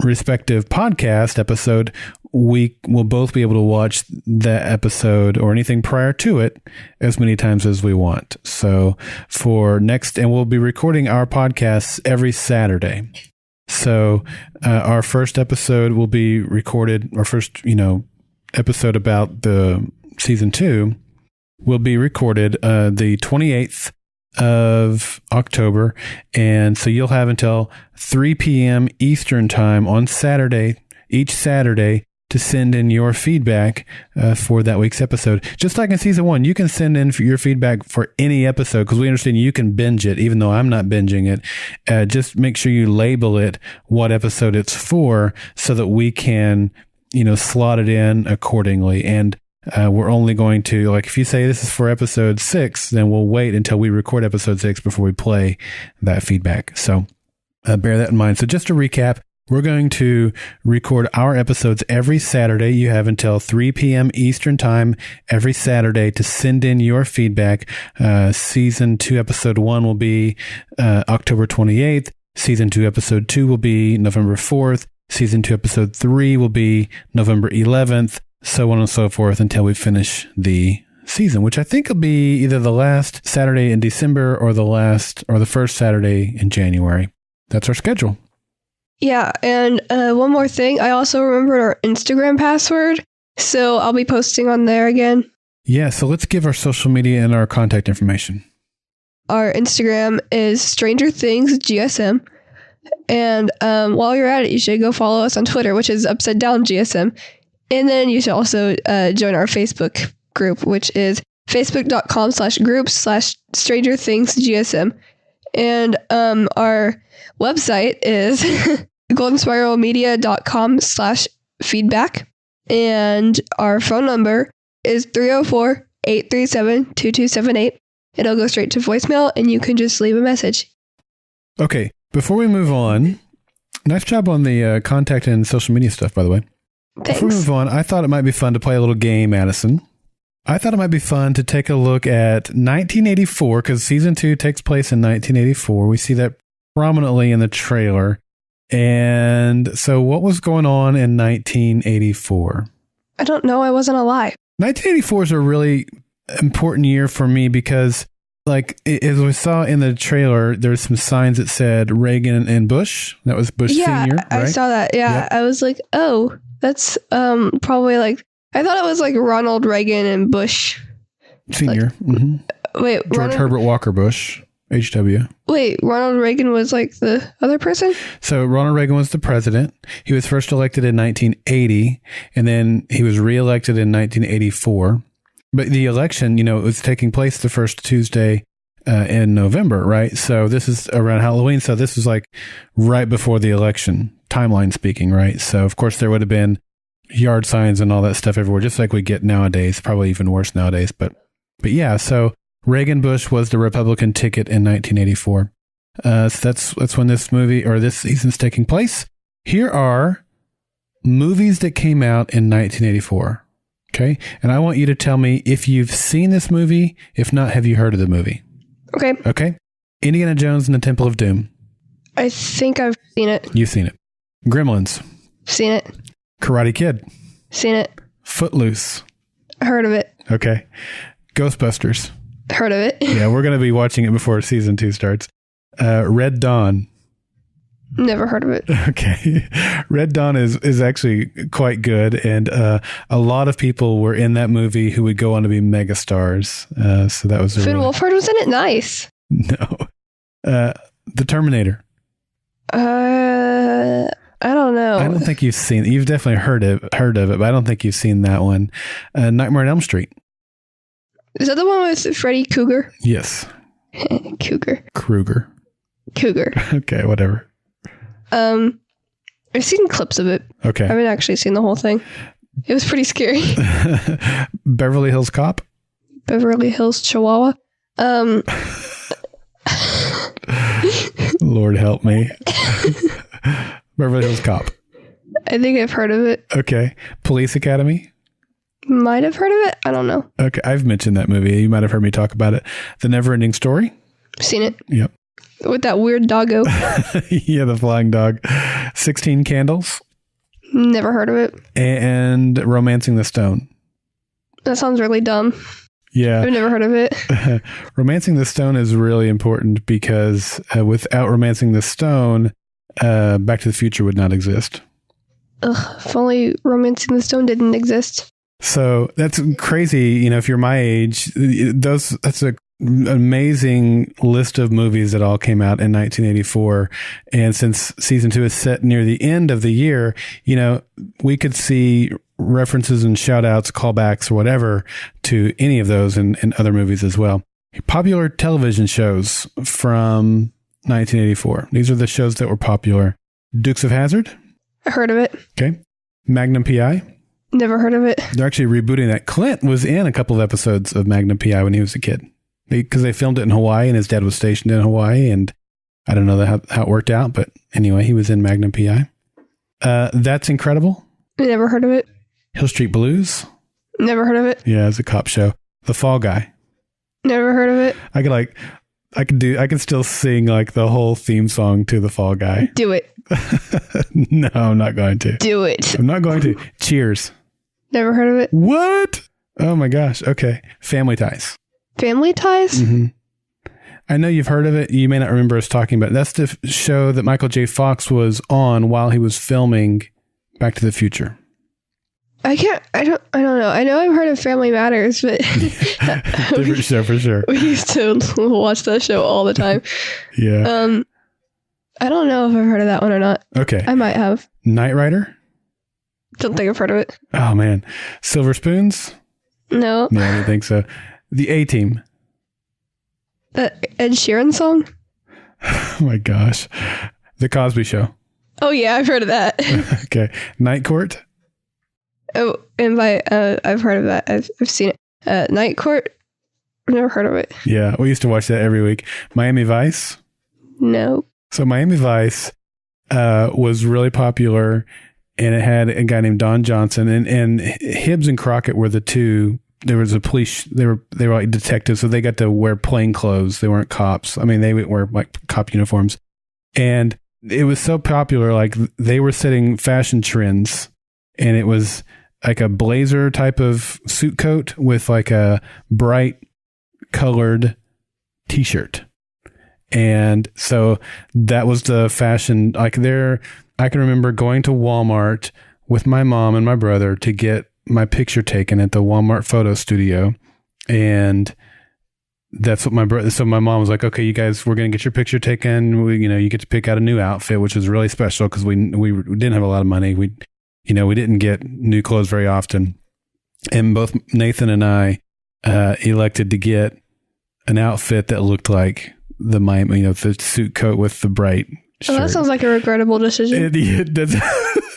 respective podcast episode, we will both be able to watch that episode or anything prior to it as many times as we want. So and we'll be recording our podcasts every Saturday. So our first episode will be recorded, our first, episode about the season 2 will be recorded the 28th of October. And so you'll have until 3 p.m. Eastern time on each Saturday, to send in your feedback for that week's episode. Just like in season 1, you can send in your feedback for any episode because we understand you can binge it, even though I'm not binging it. Just make sure you label it what episode it's for so that we can, slot it in accordingly. And we're only going to, like, if you say this is for episode 6, then we'll wait until we record episode 6 before we play that feedback. So bear that in mind. So just to recap, we're going to record our episodes every Saturday. You have until 3 p.m. Eastern time every Saturday to send in your feedback. Season 2, episode 1 will be October 28th. Season 2, episode 2 will be November 4th. Season 2, episode 3 will be November 11th, so on and so forth until we finish the season, which I think will be either the last Saturday in December or the first Saturday in January. That's our schedule. Yeah, and one more thing. I also remembered our Instagram password, so I'll be posting on there again. Yeah, so let's give our social media and our contact information. Our Instagram is Stranger Things GSM. And while you're at it, you should go follow us on Twitter, which is Upside Down GSM. And then you should also join our Facebook group, which is facebook.com/groups/Stranger Things GSM. And our website is goldenspiralmedia.com/feedback. And our phone number is 304 837-2278. It'll go straight to voicemail, and you can just leave a message. Okay, before we move on, nice job on the contact and social media stuff, by the way. Thanks. Before we move on, I thought it might be fun to play a little game, Addison. I thought it might be fun to take a look at 1984, because season 2 takes place in 1984. We see that prominently in the trailer. And so what was going on in 1984? I don't know. I wasn't alive. 1984 is a really important year for me because, like, as we saw in the trailer, there's some signs that said Reagan and Bush. That was Bush Sr., right? I saw that. Yeah. Yep. I was like, oh, that's probably like, I thought it was like Ronald Reagan and Bush. Sr. Like, wait, George Herbert Walker Bush, HW. Wait, Ronald Reagan was like the other person? So Ronald Reagan was the president. He was first elected in 1980, and then he was reelected in 1984. But the election, it was taking place the first Tuesday in November, right? So this is around Halloween. So this was like right before the election, timeline speaking, right? So of course there would have been yard signs and all that stuff everywhere, just like we get nowadays, probably even worse nowadays. But yeah, so Reagan Bush was the Republican ticket in 1984. So that's when this movie or this season's taking place. Here are movies that came out in 1984. Okay. And I want you to tell me if you've seen this movie. If not, have you heard of the movie? Okay. Okay. Indiana Jones and the Temple of Doom. I think I've seen it. You've seen it. Gremlins. Seen it. Karate Kid. Seen it. Footloose. Heard of it. Okay. Ghostbusters. Heard of it. Yeah, we're going to be watching it before season 2 starts. Red Dawn. Never heard of it. Okay. Red Dawn is actually quite good. And a lot of people were in that movie who would go on to be megastars. So that was Finn Wolfhard was in it? Nice. No. The Terminator. I don't know. I don't think you've seen it. You've definitely heard of it, but I don't think you've seen that one. Nightmare on Elm Street. Is that the one with Freddy Krueger? Yes. Krueger. Okay, whatever. I've seen clips of it. Okay. I haven't actually seen the whole thing. It was pretty scary. Beverly Hills Cop. Beverly Hills Chihuahua. Lord help me. Beverly Hills Cop. I think I've heard of it. Okay. Police Academy. Might have heard of it. I don't know. Okay. I've mentioned that movie. You might have heard me talk about it. The Neverending Story. Seen it. Yep. With that weird doggo. Yeah, the flying dog. 16 Candles. Never heard of it. And Romancing the Stone. That sounds really dumb. Yeah. I've never heard of it. Romancing the Stone is really important because without Romancing the Stone, Back to the Future would not exist. Ugh, if only Romancing the Stone didn't exist. So that's crazy. If you're my age, that's an amazing list of movies that all came out in 1984. And since season 2 is set near the end of the year, we could see references and shout outs, callbacks or whatever to any of those in other movies as well. Popular television shows from 1984. These are the shows that were popular. Dukes of Hazzard. I heard of it. Okay. Magnum P.I. Never heard of it. They're actually rebooting that. Clint was in a couple of episodes of Magnum P.I. when he was a kid because they filmed it in Hawaii and his dad was stationed in Hawaii. And I don't know how it worked out, but anyway, he was in Magnum P.I. That's Incredible. Never heard of it. Hill Street Blues. Never heard of it. Yeah, it's a cop show. The Fall Guy. Never heard of it. I could still sing like the whole theme song to The Fall Guy. Do it. No, I'm not going to. Do it. I'm not going to. Cheers. Never heard of it. What? Oh my gosh. Okay. Family Ties. Family Ties? Mm-hmm. I know you've heard of it. You may not remember us talking about it. That's the show that Michael J. Fox was on while he was filming Back to the Future. I don't know. I know I've heard of Family Matters, but different show for sure. We used to watch that show all the time. Yeah. I don't know if I've heard of that one or not. Okay. I might have. Knight Rider? Don't think I've heard of it. Oh man. Silver Spoons? No. No, I don't think so. The A-Team? That Ed Sheeran song? Oh my gosh. The Cosby Show? Oh yeah, I've heard of that. Okay. Night Court? Oh, and I've heard of that. I've seen it. Night Court. I've never heard of it. Yeah, we used to watch that every week. Miami Vice. No. So Miami Vice was really popular, and it had a guy named Don Johnson, and Hibbs and Crockett were the two. There was a police. They were like detectives, so they got to wear plain clothes. They weren't cops. I mean, they would wear like cop uniforms, and it was so popular. Like they were setting fashion trends, and it was like a blazer type of suit coat with like a bright colored T-shirt. And so that was the fashion. Like I can remember going to Walmart with my mom and my brother to get my picture taken at the Walmart photo studio. And that's what my mom was like, okay, you guys, we're going to get your picture taken. You get to pick out a new outfit, which was really special because we didn't have a lot of money. We didn't get new clothes very often. And both Nathan and I elected to get an outfit that looked like the Miami, the suit coat with the bright shirt. Oh, that sounds like a regrettable decision.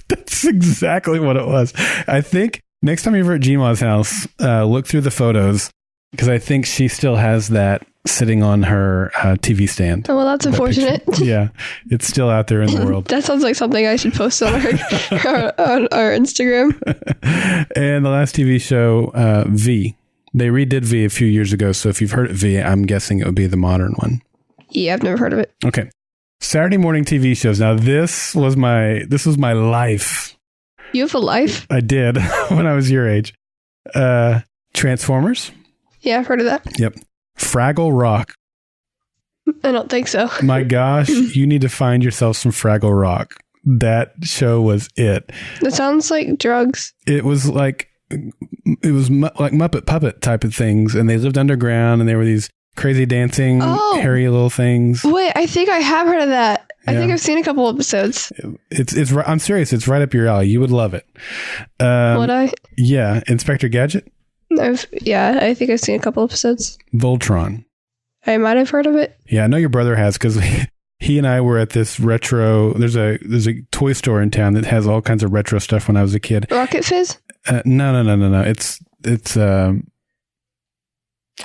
That's exactly what it was. I think next time you're ever at Gma's house, look through the photos because I think she still has that sitting on her TV stand. Oh, well, that's unfortunate. Yeah, it's still out there in the world. That sounds like something I should post on our Instagram. And the last TV show, V. They redid V a few years ago, so if you've heard of V, I'm guessing it would be the modern one. Yeah, I've never heard of it. Okay. Saturday morning TV shows. Now, this was my life. You have a life? I did when I was your age. Transformers. Yeah, I've heard of that. Yep. Fraggle Rock. I don't think so. My gosh, you need to find yourself some Fraggle Rock. That show was it. That sounds like drugs. It was like Muppet puppet type of things, and they lived underground, and there were these crazy dancing, hairy little things. Wait, I think I have heard of that. Yeah. I think I've seen a couple episodes. It's. I'm serious. It's right up your alley. You would love it. Would I? Yeah, Inspector Gadget. I think I've seen a couple episodes. Voltron. I might have heard of it. Yeah, I know your brother has because he and I were at this retro. There's a toy store in town that has all kinds of retro stuff. When I was a kid. Rocket Fizz. No. It's.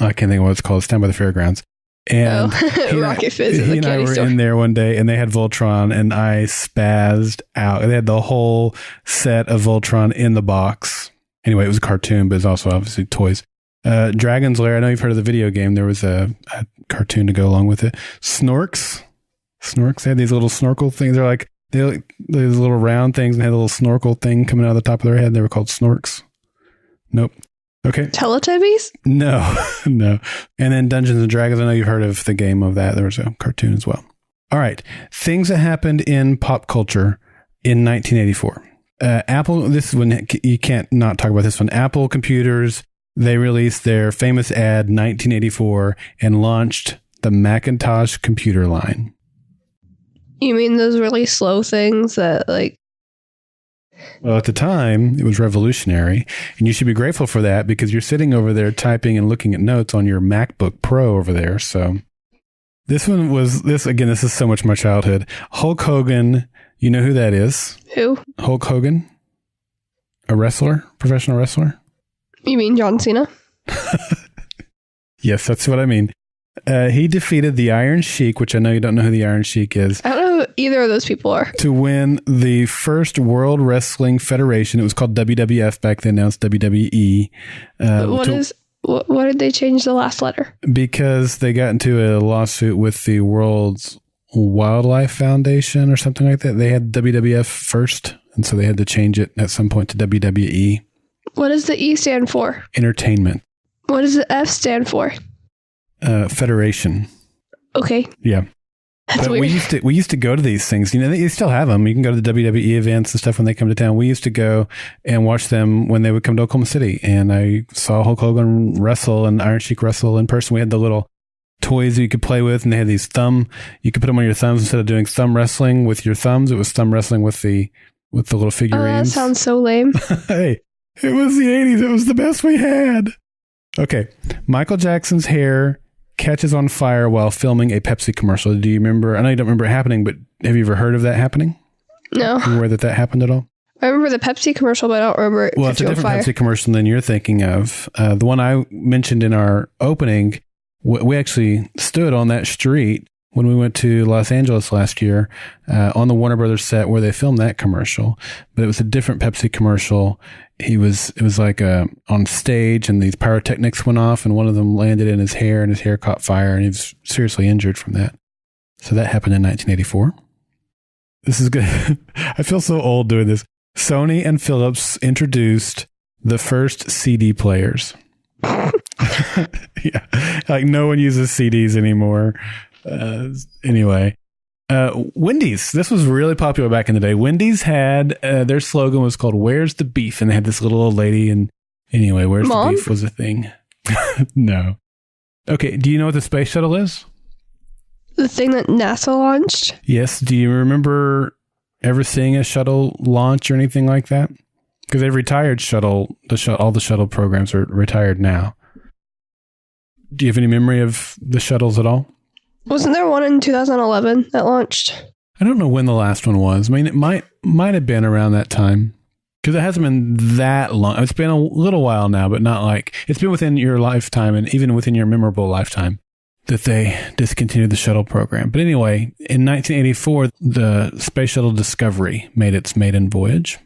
I can't think of what it's called. It's down by the fairgrounds. And Rocket Fizz. He and I were in there one day, and they had Voltron, and I spazzed out. They had the whole set of Voltron in the box. Anyway, it was a cartoon, but it's also obviously toys. Dragon's Lair. I know you've heard of the video game. There was a cartoon to go along with it. Snorks. They had these little snorkel things. They're like these little round things, and had a little snorkel thing coming out of the top of their head. They were called Snorks. Nope. Okay. Teletubbies? No. And then Dungeons and Dragons. I know you've heard of the game of that. There was a cartoon as well. All right. Things that happened in pop culture in 1984. Apple, this is when you can't not talk about this one. Apple computers, they released their famous ad 1984 and launched the Macintosh computer line. You mean those really slow things that like... Well, at the time, it was revolutionary, and you should be grateful for that because you're sitting over there typing and looking at notes on your MacBook Pro over there. So this is so much my childhood. Hulk Hogan, you know who that is? Who? Hulk Hogan, a wrestler, professional wrestler. You mean John Cena? Yes, that's what I mean. He defeated the Iron Sheik, which I know you don't know who the Iron Sheik is. I don't know who either of those people are. To win the first World Wrestling Federation. It was called WWF back then. Now it's WWE. What did they change the last letter? Because they got into a lawsuit with the World's Wildlife Foundation or something like that. They had WWF first, and so they had to change it at some point to WWE. What does the E stand for? Entertainment. What does the F stand for? Federation. Okay. Yeah. That's but weird. we used to go to these things. You know, they still have them. You can go to the WWE events and stuff when they come to town. We used to go and watch them when they would come to Oklahoma City. And I saw Hulk Hogan wrestle and Iron Sheik wrestle in person. We had the little toys that you could play with, and they had these you could put them on your thumbs instead of doing thumb wrestling with your thumbs. It was thumb wrestling with the little figurines. Oh, that sounds so lame. Hey, it was the 80s. It was the best we had. Okay. Michael Jackson's hair catches on fire while filming a Pepsi commercial. Do you remember? I know you don't remember it happening, but have you ever heard of that happening? No. Are you aware that happened at all? I remember the Pepsi commercial, but I don't remember it. Well, it's a different Pepsi commercial than you're thinking of. The one I mentioned in our opening, we actually stood on that street when we went to Los Angeles last year on the Warner Brothers set where they filmed that commercial. But it was a different Pepsi commercial. It was like on stage, and these pyrotechnics went off, and one of them landed in his hair, and his hair caught fire, and he was seriously injured from that. So that happened in 1984. This is good. I feel so old doing this. Sony and Philips introduced the first CD players. Yeah, like no one uses CDs anymore. Anyway, Wendy's. This was really popular back in the day. Wendy's had their slogan was called "Where's the beef?" and they had this little old lady. And anyway, "Where's the beef?" was a thing. No. Okay. Do you know what the space shuttle is? The thing that NASA launched? Yes. Do you remember ever seeing a shuttle launch or anything like that? Because they've retired shuttle. All the shuttle programs are retired now. Do you have any memory of the shuttles at all? Wasn't there one in 2011 that launched? I don't know when the last one was. I mean, it might have been around that time. Because it hasn't been that long. It's been a little while now, but not like... It's been within your lifetime and even within your memorable lifetime that they discontinued the shuttle program. But anyway, in 1984, the Space Shuttle Discovery made its maiden voyage.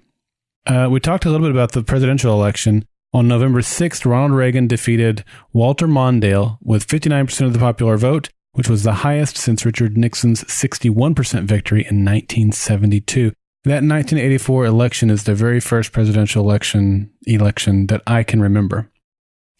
We talked a little bit about the presidential election. On November 6th, Ronald Reagan defeated Walter Mondale with 59% of the popular vote, which was the highest since Richard Nixon's 61% victory in 1972. That 1984 election is the very first presidential election that I can remember.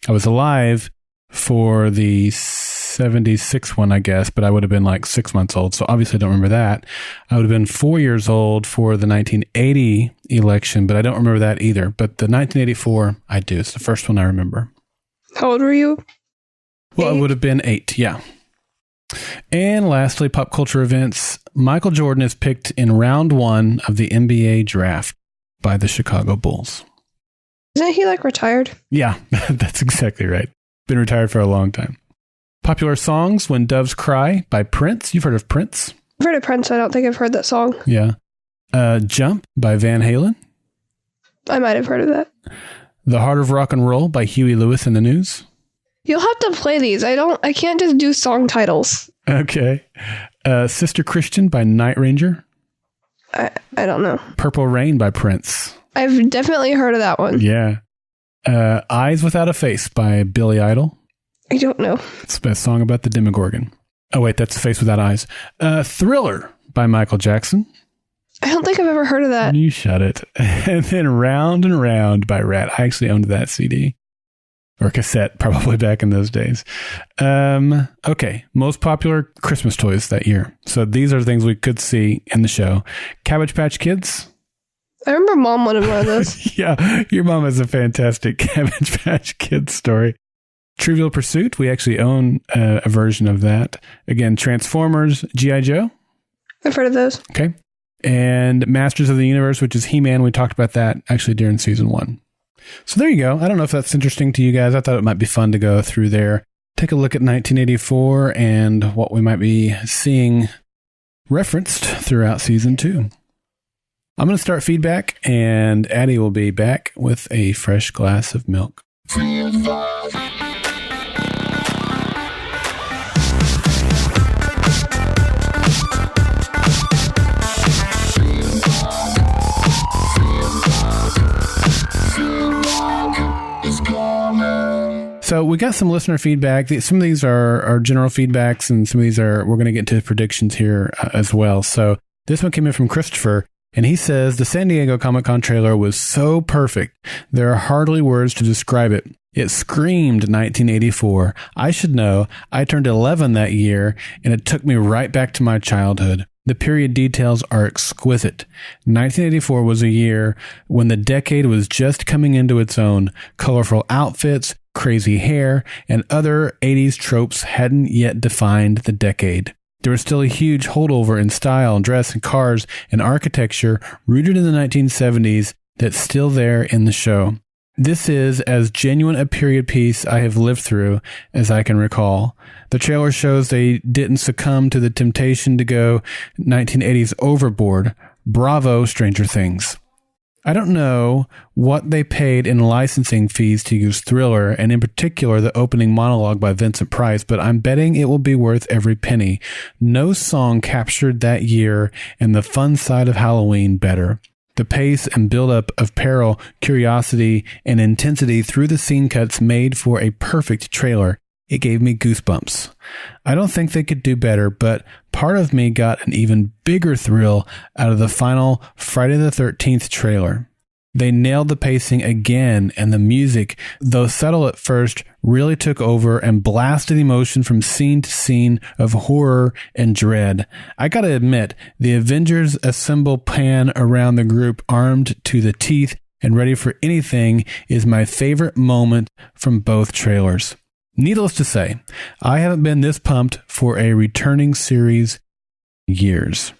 I was alive for the 76 one, I guess, but I would have been like 6 months old, so obviously I don't remember that. I would have been 4 years old for the 1980 election, but I don't remember that either. But the 1984, I do. It's the first one I remember. How old were you? Well, I would have been 8, yeah. And lastly, pop culture events. Michael Jordan is picked in round 1 of the NBA draft by the Chicago Bulls. Isn't he like retired? Yeah, that's exactly right. Been retired for a long time. Popular songs, When Doves Cry by Prince. You've heard of Prince? I've heard of Prince. I don't think I've heard that song. Yeah. Jump by Van Halen. I might have heard of that. The Heart of Rock and Roll by Huey Lewis and the News. You'll have to play these. I can't just do song titles. Okay. Sister Christian by Night Ranger. I don't know. Purple Rain by Prince. I've definitely heard of that one. Yeah. Eyes Without a Face by Billy Idol. I don't know. It's a song about the Demogorgon. Oh, wait, that's Face Without Eyes. Thriller by Michael Jackson. I don't think I've ever heard of that. You shut it. And then Round and Round by Rat. I actually owned that CD. Or cassette, probably back in those days. Okay, most popular Christmas toys that year. So these are things we could see in the show. Cabbage Patch Kids. I remember Mom wanted one of those. Yeah, your mom has a fantastic Cabbage Patch Kids story. Trivial Pursuit, we actually own a version of that. Again, Transformers, G.I. Joe. I've heard of those. Okay. And Masters of the Universe, which is He-Man. We talked about that actually during season 1. So there you go. I don't know if that's interesting to you guys. I thought it might be fun to go through there. Take a look at 1984 and what we might be seeing referenced throughout season 2. I'm going to start feedback, and Addie will be back with a fresh glass of milk. So we got some listener feedback. Some of these are general feedbacks, and some of these we're going to get to predictions here as well. So this one came in from Christopher, and he says, the San Diego Comic-Con trailer was so perfect. There are hardly words to describe it. It screamed 1984. I should know. I turned 11 that year, and it took me right back to my childhood. The period details are exquisite. 1984 was a year when the decade was just coming into its own. Colorful outfits, crazy hair, and other 80s tropes hadn't yet defined the decade. There was still a huge holdover in style, dress, and cars, and architecture rooted in the 1970s that's still there in the show. This is as genuine a period piece I have lived through as I can recall. The trailer shows they didn't succumb to the temptation to go 1980s overboard. Bravo, Stranger Things. I don't know what they paid in licensing fees to use Thriller, and in particular the opening monologue by Vincent Price, but I'm betting it will be worth every penny. No song captured that year and the fun side of Halloween better. The pace and build-up of peril, curiosity, and intensity through the scene cuts made for a perfect trailer. It gave me goosebumps. I don't think they could do better, but part of me got an even bigger thrill out of the final Friday the 13th trailer. They nailed the pacing again, and the music, though subtle at first, really took over and blasted emotion from scene to scene of horror and dread. I gotta admit, the Avengers assemble pan around the group armed to the teeth and ready for anything is my favorite moment from both trailers. Needless to say, I haven't been this pumped for a returning series in years.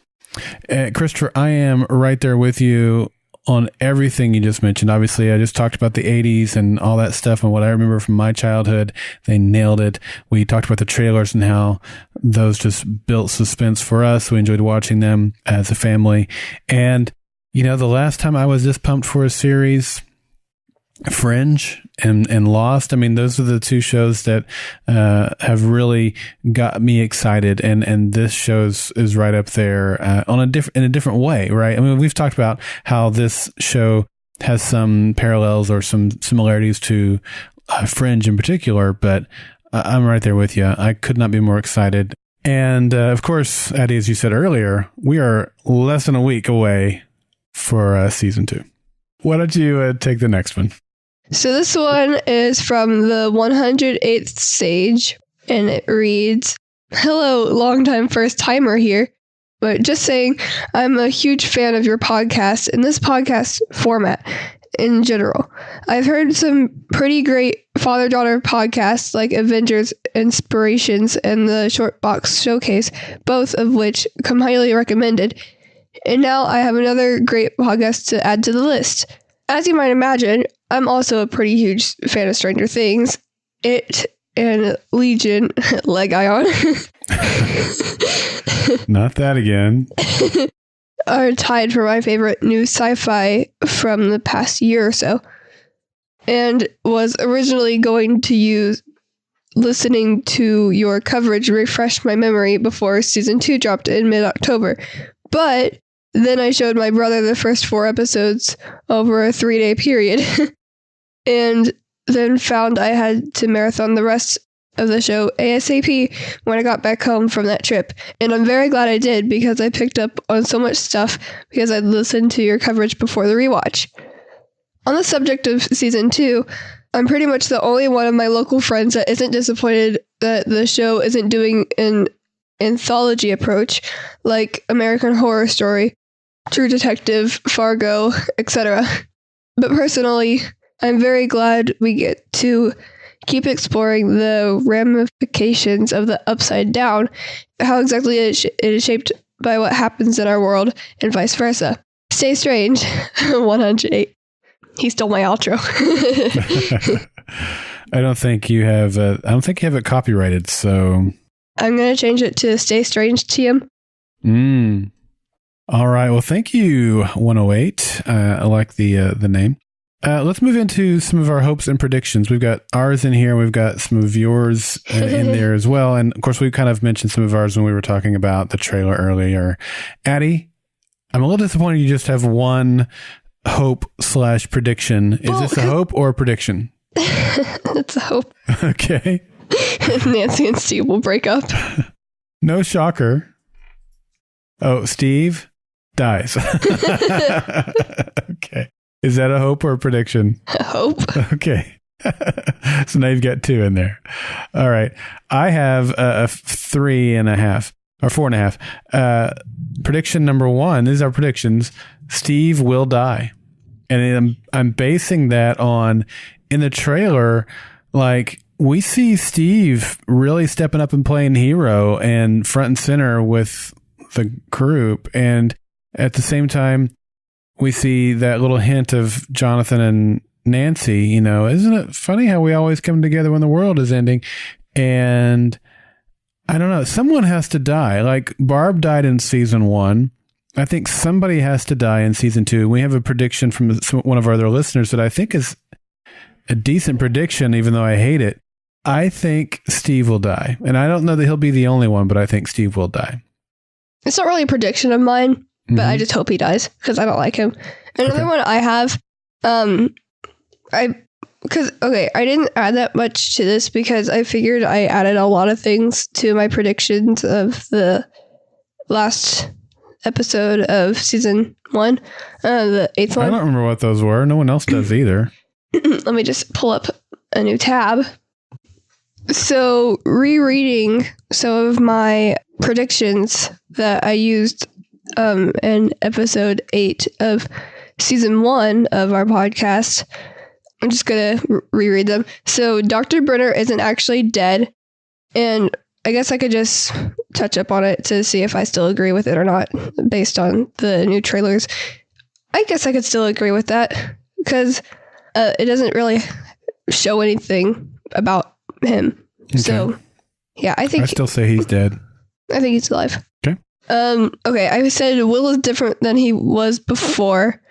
Christopher, I am right there with you on everything you just mentioned. Obviously, I just talked about the 80s and all that stuff and what I remember from my childhood. They nailed it. We talked about the trailers and how those just built suspense for us. We enjoyed watching them as a family. And, the last time I was this pumped for a series, Fringe and Lost. I mean, those are the two shows that have really got me excited, and this show is right up there in a different way, right? I mean, we've talked about how this show has some parallels or some similarities to Fringe in particular, but I'm right there with you. I could not be more excited. And of course, Addie, as you said earlier, we are less than a week away for season 2. Why don't you take the next one? So this one is from the 108th Sage, and it reads, "Hello, longtime first timer here. But just saying, I'm a huge fan of your podcast and this podcast format in general. I've heard some pretty great father-daughter podcasts like Avengers Inspirations and the Short Box Showcase, both of which come highly recommended. And now I have another great podcast to add to the list. As you might imagine, I'm also a pretty huge fan of Stranger Things. It and Legion, leg ion, not that again, are tied for my favorite new sci-fi from the past year or so, and was originally going to use listening to your coverage refresh my memory before season 2 dropped in mid-October. But then I showed my brother the first 4 episodes over a 3-day period, and then found I had to marathon the rest of the show ASAP when I got back home from that trip. And I'm very glad I did, because I picked up on so much stuff because I'd listened to your coverage before the rewatch. On the subject of season 2, I'm pretty much the only one of my local friends that isn't disappointed that the show isn't doing an anthology approach like American Horror Story, True Detective, Fargo, etc. But personally, I'm very glad we get to keep exploring the ramifications of the Upside Down, how exactly it is shaped by what happens in our world, and vice versa. Stay strange, 108. He stole my outro. I don't think you have it copyrighted, so I'm going to change it to Stay Strange TM. All right. Well, thank you, 108. I like the name. Let's move into some of our hopes and predictions. We've got ours in here. We've got some of yours in there as well. And of course, we kind of mentioned some of ours when we were talking about the trailer earlier. Addie, I'm a little disappointed you just have one hope/prediction. Is this a hope or a prediction? It's a hope. Okay. Nancy and Steve will break up. No shocker. Oh, Steve dies. Okay. Is that a hope or a prediction? A hope. Okay. So now you've got 2 in there. All right. I have a 3.5 or 4.5. Prediction number 1. These are predictions. Steve will die. And I'm basing that on, in the trailer, like, we see Steve really stepping up and playing hero and front and center with the group. And at the same time, we see that little hint of Jonathan and Nancy. Isn't it funny how we always come together when the world is ending? And I don't know, someone has to die. Like, Barb died in season 1. I think somebody has to die in season 2. We have a prediction from one of our other listeners that I think is a decent prediction, even though I hate it. I think Steve will die. And I don't know that he'll be the only one, but I think Steve will die. It's not really a prediction of mine, but I just hope he dies because I don't like him. Another one I have, I didn't add that much to this because I figured I added a lot of things to my predictions of the last episode of season 1, the 8th one. I don't remember what those were. No one else does either. Let me just pull up a new tab. So, rereading some of my predictions that I used in episode 8 of season 1 of our podcast, I'm just going to reread them. So, Dr. Brenner isn't actually dead, and I guess I could just touch up on it to see if I still agree with it or not, based on the new trailers. I guess I could still agree with that, because it doesn't really show anything about him. Okay. So, yeah, I still say he's dead. I think he's alive. Okay. Okay, I said Will is different than he was before.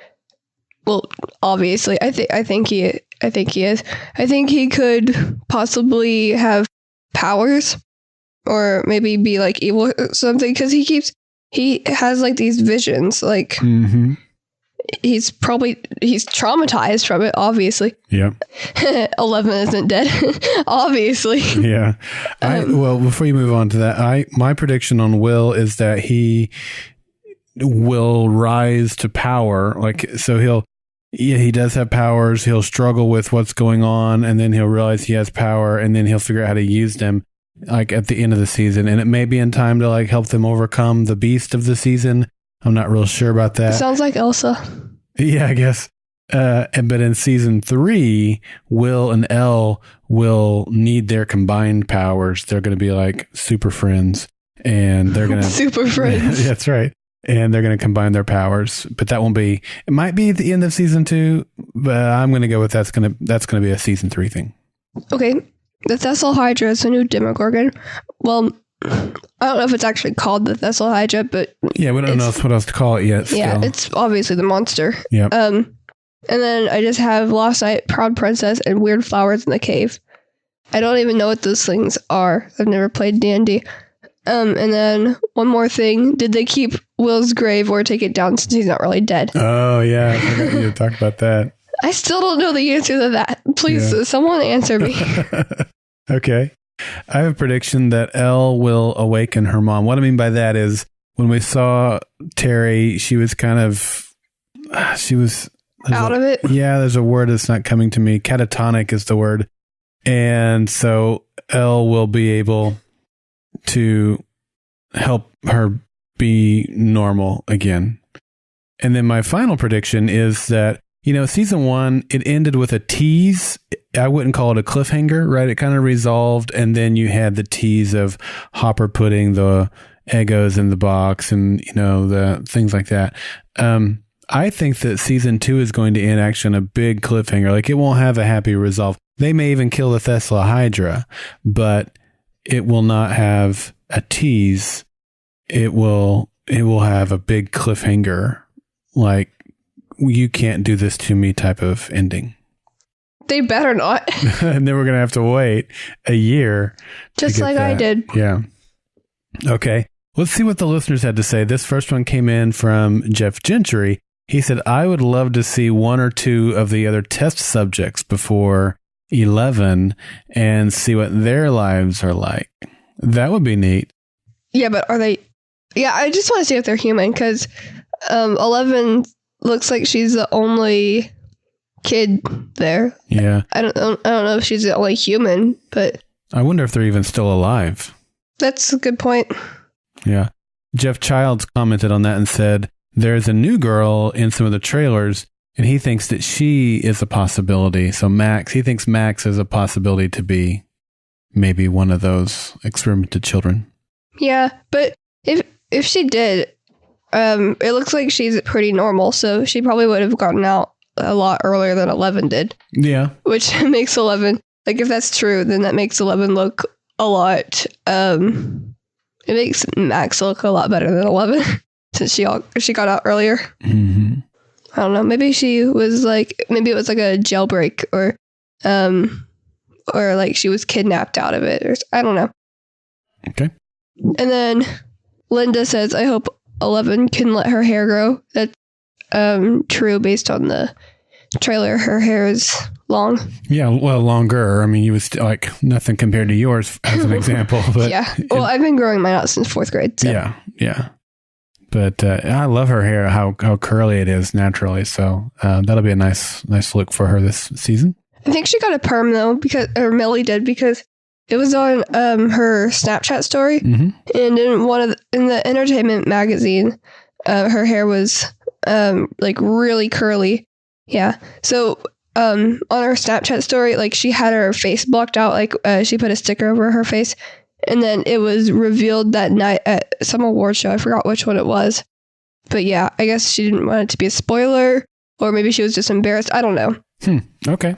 Well, obviously, I think he is. I think he could possibly have powers, or maybe be like evil or something, because he has like these visions, like he's traumatized from it, obviously. Yeah. 11 isn't dead, obviously. Yeah. Well, before you move on to that, my prediction on Will is that he will rise to power. Like, so he does have powers. He'll struggle with what's going on, and then he'll realize he has power, and then he'll figure out how to use them, like at the end of the season. And it may be in time to like help them overcome the beast of the season. I'm not real sure about that. Sounds like Elsa. Yeah, I guess. But in season 3, Will and Elle will need their combined powers. They're going to be like super friends, and they're going to super friends. That's right. And they're going to combine their powers. But that won't be. It might be at the end of season 2, but I'm going to go with that's going to be a season 3 thing. Okay, the Thessal Hydra is a new Demogorgon. Well, I don't know if it's actually called the Thessal Hydra, but yeah, we don't know what else to call it yet. Yeah, it's obviously the monster. Yeah. And then I just have Lost Night, Proud Princess, and Weird Flowers in the Cave. I don't even know what those things are. I've never played D&D. And then one more thing: did they keep Will's grave or take it down since he's not really dead? Oh yeah, I forgot you to talk about that. I still don't know the answer to that. Please, someone answer me. Okay. I have a prediction that Elle will awaken her mom. What I mean by that is when we saw Terry, she was out of it. Yeah, there's a word that's not coming to me. Catatonic is the word. And so Elle will be able to help her be normal again. And then my final prediction is that, season 1, it ended with a tease. I wouldn't call it a cliffhanger, right? It kind of resolved, and then you had the tease of Hopper putting the Eggos in the box and, the things like that. I think that season 2 is going to end actually on a big cliffhanger. Like, it won't have a happy resolve. They may even kill the Thessal Hydra, but it will not have a tease. It will have a big cliffhanger, like, you can't do this to me type of ending. They better not. And then we're going to have to wait a year. Just like I did. Yeah. Okay. Let's see what the listeners had to say. This first one came in from Jeff Gentry. He said, I would love to see 1 or 2 of the other test subjects before 11 and see what their lives are like. That would be neat. Yeah, but are they... Yeah, I just want to see if they're human, because 11 looks like she's the only kid there. Yeah. I don't know if she's the only human, but... I wonder if they're even still alive. That's a good point. Yeah. Jeff Childs commented on that and said, there's a new girl in some of the trailers, and he thinks that she is a possibility. So he thinks Max is a possibility to be maybe one of those experimented children. Yeah, but if she did, it looks like she's pretty normal, so she probably would have gotten out a lot earlier than 11 did. Yeah. Which makes 11, like, if that's true, then that makes 11 look a lot, it makes Max look a lot better than 11. since she got out earlier. Mm-hmm. I don't know. Maybe it was like a jailbreak or like she was kidnapped out of it, or I don't know. Okay. And then Linda says, I hope 11 can let her hair grow. That's true based on the trailer. Her hair is long. Yeah, well, longer. I mean, you was like nothing compared to yours as an example. But yeah. Well, I've been growing mine out since 4th grade. So. Yeah. But I love her hair, how curly it is naturally. So that'll be a nice look for her this season. I think she got a perm though, or Millie did, because it was on her Snapchat story, mm-hmm. and in the entertainment magazine, her hair was like really curly. Yeah. So on her Snapchat story, like she had her face blocked out, like she put a sticker over her face, and then it was revealed that night at some award show. I forgot which one it was, but yeah, I guess she didn't want it to be a spoiler, or maybe she was just embarrassed. I don't know. Okay.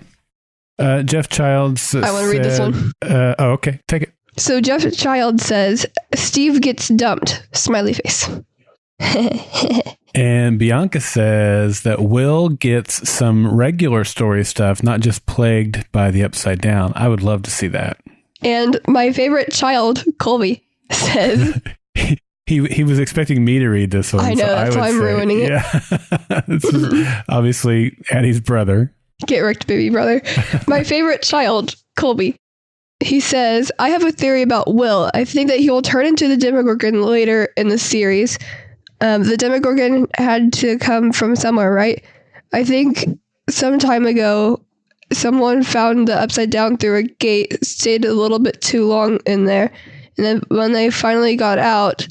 Jeff Childs. I want to read this one. Okay. Take it. So Jeff Child says, Steve gets dumped. Smiley face. And Bianca says that Will gets some regular story stuff, not just plagued by the Upside Down. I would love to see that. And my favorite child, Colby, says... He was expecting me to read this one. I know, that's why I'm ruining it. Yeah. This is obviously Addie's brother. Get wrecked, baby brother. My favorite child, Colby. He says, I have a theory about Will. I think that he will turn into the Demogorgon later in the series. The Demogorgon had to come from somewhere, right? I think some time ago, someone found the Upside Down through a gate, stayed a little bit too long in there. And then when they finally got out,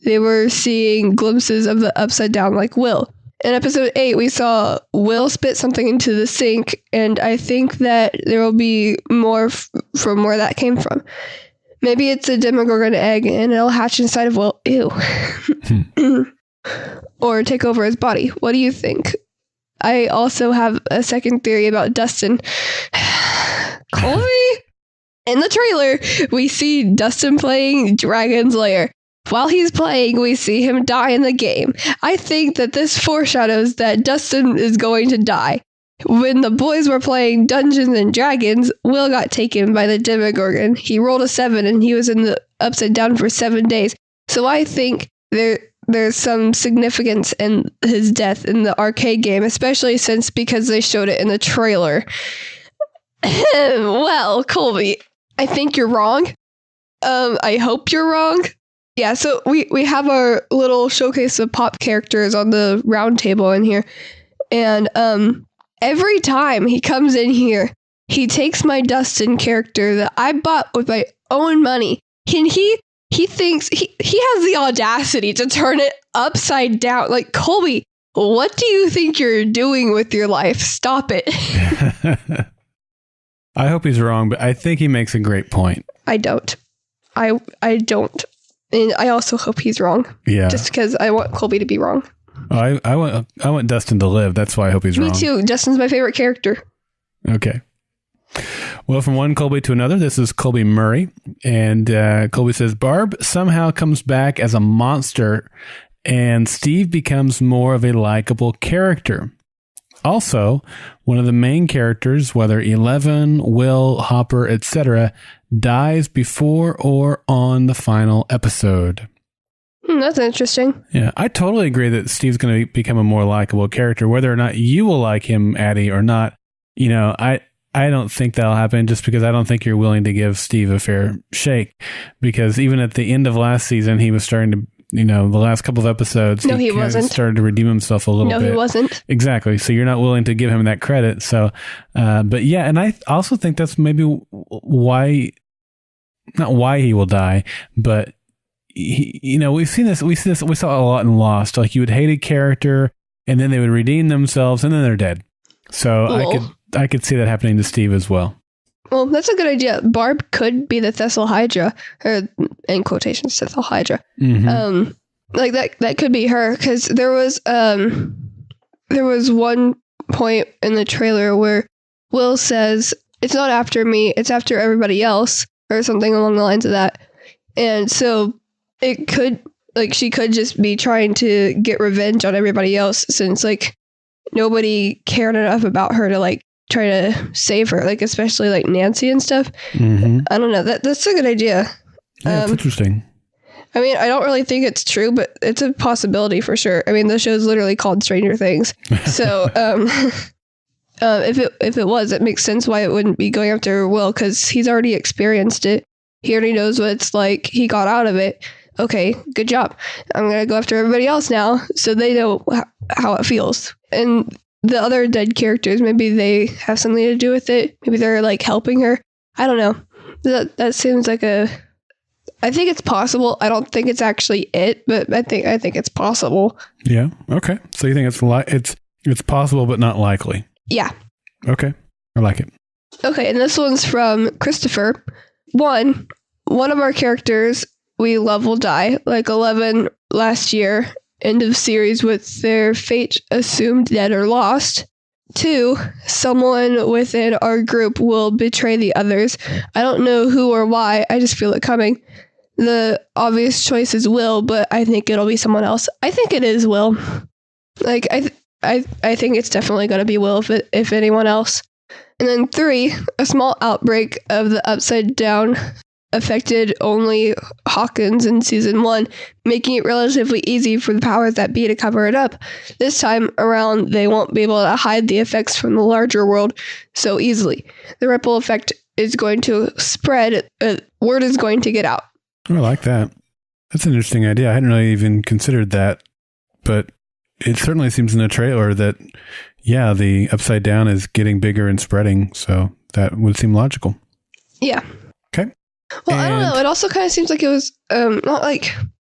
they were seeing glimpses of the Upside Down like Will. In episode 8, we saw Will spit something into the sink, and I think that there will be more from where that came from. Maybe it's a Demogorgon egg, and it'll hatch inside of Will. Ew. Or take over his body. What do you think? I also have a second theory about Dustin. Colby? In the trailer, we see Dustin playing Dragon's Lair. While he's playing, we see him die in the game. I think that this foreshadows that Dustin is going to die. When the boys were playing Dungeons and Dragons, Will got taken by the Demogorgon. He rolled a 7 and he was in the Upside Down for 7 days. So I think there's some significance in his death in the arcade game, especially because they showed it in the trailer. Well, Colby, I think you're wrong. I hope you're wrong. Yeah, so we have our little showcase of pop characters on the round table in here. And every time he comes in here, he takes my Dustin character that I bought with my own money. And he thinks he has the audacity to turn it upside down. Like, Colby, what do you think you're doing with your life? Stop it. I hope he's wrong, but I think he makes a great point. I don't. I don't. And I also hope he's wrong. Yeah. Just because I want Colby to be wrong. Oh, I want Dustin to live. That's why I hope he's wrong. Me too. Dustin's my favorite character. Okay. Well, from one Colby to another, this is Colby Murray. And Colby says, Barb somehow comes back as a monster and Steve becomes more of a likable character. Also, one of the main characters, whether 11, Will, Hopper, etc., dies before or on the final episode. That's interesting. Yeah, I totally agree that Steve's going to become a more likable character. Whether or not you will like him, Addie, or not, I don't think that'll happen just because I don't think you're willing to give Steve a fair shake. Because even at the end of last season, he was starting to, the last couple of episodes, no, he wasn't. Started to redeem himself a little bit. No, he wasn't. Exactly. So you're not willing to give him that credit. So, but yeah, and I also think that's maybe why, not why he will die, but we've seen this. We saw a lot in Lost. Like, you would hate a character, and then they would redeem themselves, and then they're dead. So I could see that happening to Steve as well. Well, that's a good idea. Barb could be the Thessal Hydra, or in quotations, Thessal Hydra. Mm-hmm. Like that could be her, because there was one point in the trailer where Will says, "It's not after me, it's after everybody else," or something along the lines of that. And so it could like she could just be trying to get revenge on everybody else, since like nobody cared enough about her to like try to save her, like especially like Nancy and stuff. Mm-hmm. I don't know. That's a good idea. Yeah, it's interesting. I mean, I don't really think it's true, but it's a possibility for sure. I mean, the show's literally called Stranger Things. So, if it was, it makes sense why it wouldn't be going after Will, because he's already experienced it. He already knows what it's like. He got out of it. Okay, good job. I'm going to go after everybody else now, so they know how it feels. And the other dead characters, maybe they have something to do with it. Maybe they're like helping her. I don't know. That seems like I think it's possible. I don't think it's actually it, but I think it's possible. Yeah. Okay. So you think it's possible, but not likely. Yeah. Okay. I like it. Okay, and this one's from Christopher. One of our characters we love will die, like 11 last year, end of series with their fate assumed dead or lost. 2, someone within our group will betray the others. I don't know who or why, I just feel it coming. The obvious choice is Will, but I think it'll be someone else. I think it is Will. Like, I think it's definitely going to be Will if anyone else. And then 3, a small outbreak of the Upside Down affected only Hawkins in season 1, making it relatively easy for the powers that be to cover it up. This time around, they won't be able to hide the effects from the larger world so easily. The ripple effect is going to spread. Word is going to get out. I like that. That's an interesting idea. I hadn't really even considered that, but it certainly seems in the trailer that, yeah, the Upside Down is getting bigger and spreading, so that would seem logical. Yeah. Okay. Well, I don't know. It also kind of seems like it was not like,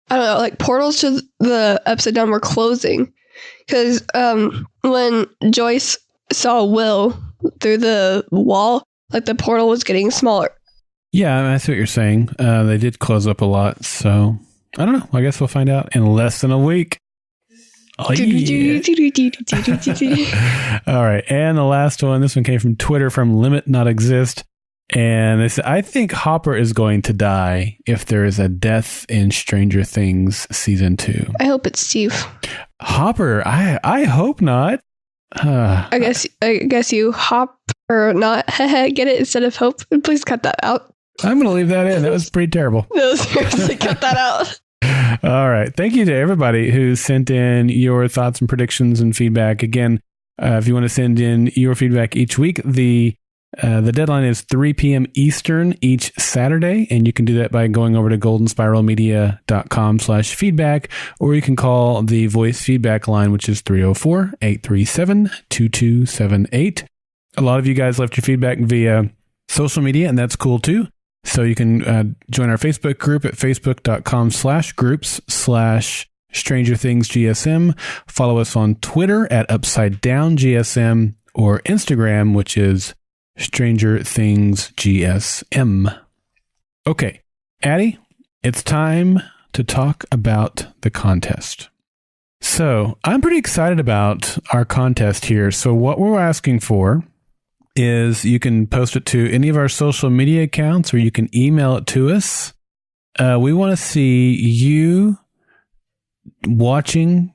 I don't know, like portals to the Upside Down were closing. Because when Joyce saw Will through the wall, like the portal was getting smaller. Yeah, I see what you're saying. They did close up a lot, so I don't know. I guess we'll find out in less than a week. Oh, yeah. All right. And the last one, this one came from Twitter from Limit Not Exist. And they said, I think Hopper is going to die if there is a death in Stranger Things season 2. I hope it's Steve. Hopper? I hope not. I guess you hop or not. Get it instead of hope. Please cut that out. I'm going to leave that in. That was pretty terrible. No, seriously, cut that out. All right. Thank you to everybody who sent in your thoughts and predictions and feedback. Again, if you want to send in your feedback each week, the deadline is 3 p.m. Eastern each Saturday, and you can do that by going over to goldenspiralmedia.com/feedback, or you can call the voice feedback line, which is 304-837-2278. A lot of you guys left your feedback via social media, and that's cool too. So you can join our Facebook group at facebook.com/groups/Stranger Things GSM. Follow us on Twitter at Upside Down GSM, or Instagram, which is Stranger Things GSM. Okay, Addie, it's time to talk about the contest. So I'm pretty excited about our contest here. So what we're asking for is you can post it to any of our social media accounts, or you can email it to us. We want to see you watching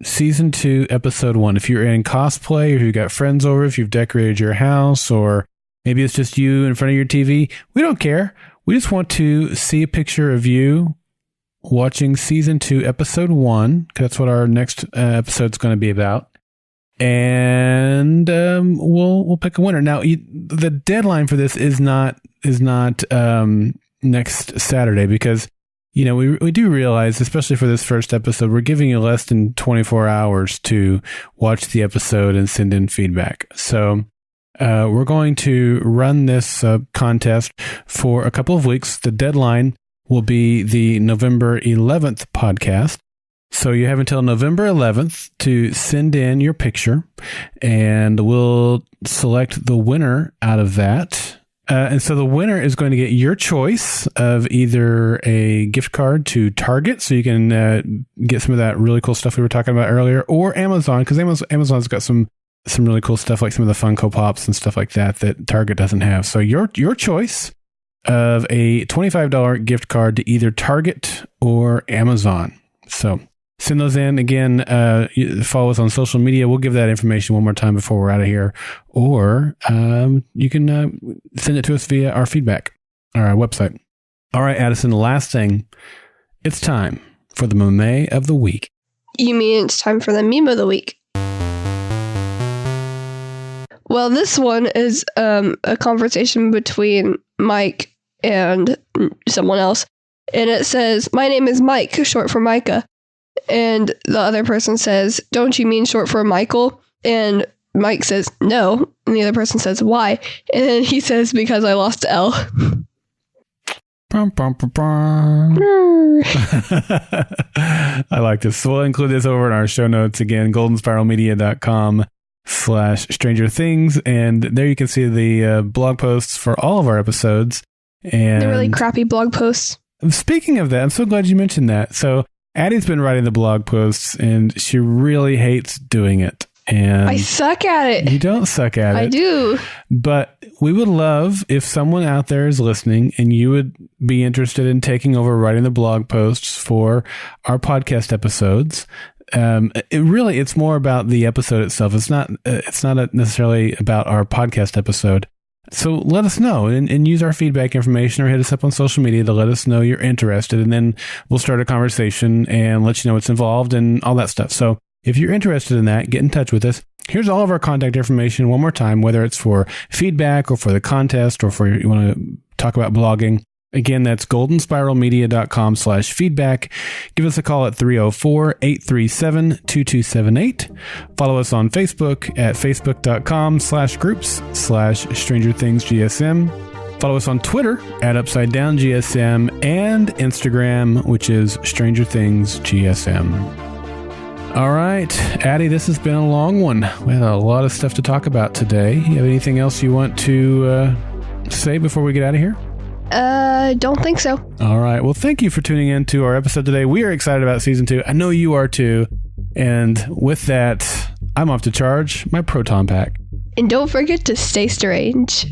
season 2, episode 1. If you're in cosplay, or if you've got friends over, if you've decorated your house, or maybe it's just you in front of your TV, we don't care. We just want to see a picture of you watching season 2, episode 1, because that's what our next episode's going to be about. And we'll pick a winner. Now, the deadline for this is not next Saturday, because we do realize, especially for this first episode, we're giving you less than 24 hours to watch the episode and send in feedback. So we're going to run this contest for a couple of weeks. The deadline will be the November 11th podcast. So you have until November 11th to send in your picture, and we'll select the winner out of that. And so the winner is going to get your choice of either a gift card to Target, so you can get some of that really cool stuff we were talking about earlier, or Amazon, because Amazon's got some really cool stuff, like some of the Funko Pops and stuff like that Target doesn't have. So your choice of a $25 gift card to either Target or Amazon. So send those in. Again, follow us on social media. We'll give that information one more time before we're out of here. Or you can send it to us via our feedback, our website. All right, Addison, the last thing. It's time for the meme of the week. You mean it's time for the meme of the week? Well, this one is a conversation between Mike and someone else. And it says, "My name is Mike, short for Micah." And the other person says, "Don't you mean short for Michael?" And Mike says, "No." And the other person says, "Why?" And then he says, "Because I lost the L." Bum, bum, bum, bum. I like this. So we'll include this over in our show notes. Again, goldenspiralmedia.com/Stranger Things. And there you can see the blog posts for all of our episodes. And they're really crappy blog posts. Speaking of that, I'm so glad you mentioned that. So Addie's been writing the blog posts and she really hates doing it. And I suck at it. You don't suck at it. I do. But we would love if someone out there is listening and you would be interested in taking over writing the blog posts for our podcast episodes. It's more about the episode itself. It's not necessarily about our podcast episode. So let us know and use our feedback information or hit us up on social media to let us know you're interested. And then we'll start a conversation and let you know what's involved and all that stuff. So if you're interested in that, get in touch with us. Here's all of our contact information one more time, whether it's for feedback or for the contest or for you want to talk about blogging. Again, that's goldenspiralmedia.com/feedback. Give us a call at 304-837-2278. Follow us on Facebook at facebook.com/groups/StrangerThingsGSM. Follow us on Twitter at UpsideDownGSM and Instagram, which is StrangerThingsGSM. All right, Addie, this has been a long one. We had a lot of stuff to talk about today. You have anything else you want to say before we get out of here? Don't think so. All right. Well, thank you for tuning in to our episode today. We are excited about season 2. I know you are too. And with that, I'm off to charge my proton pack. And don't forget to stay strange.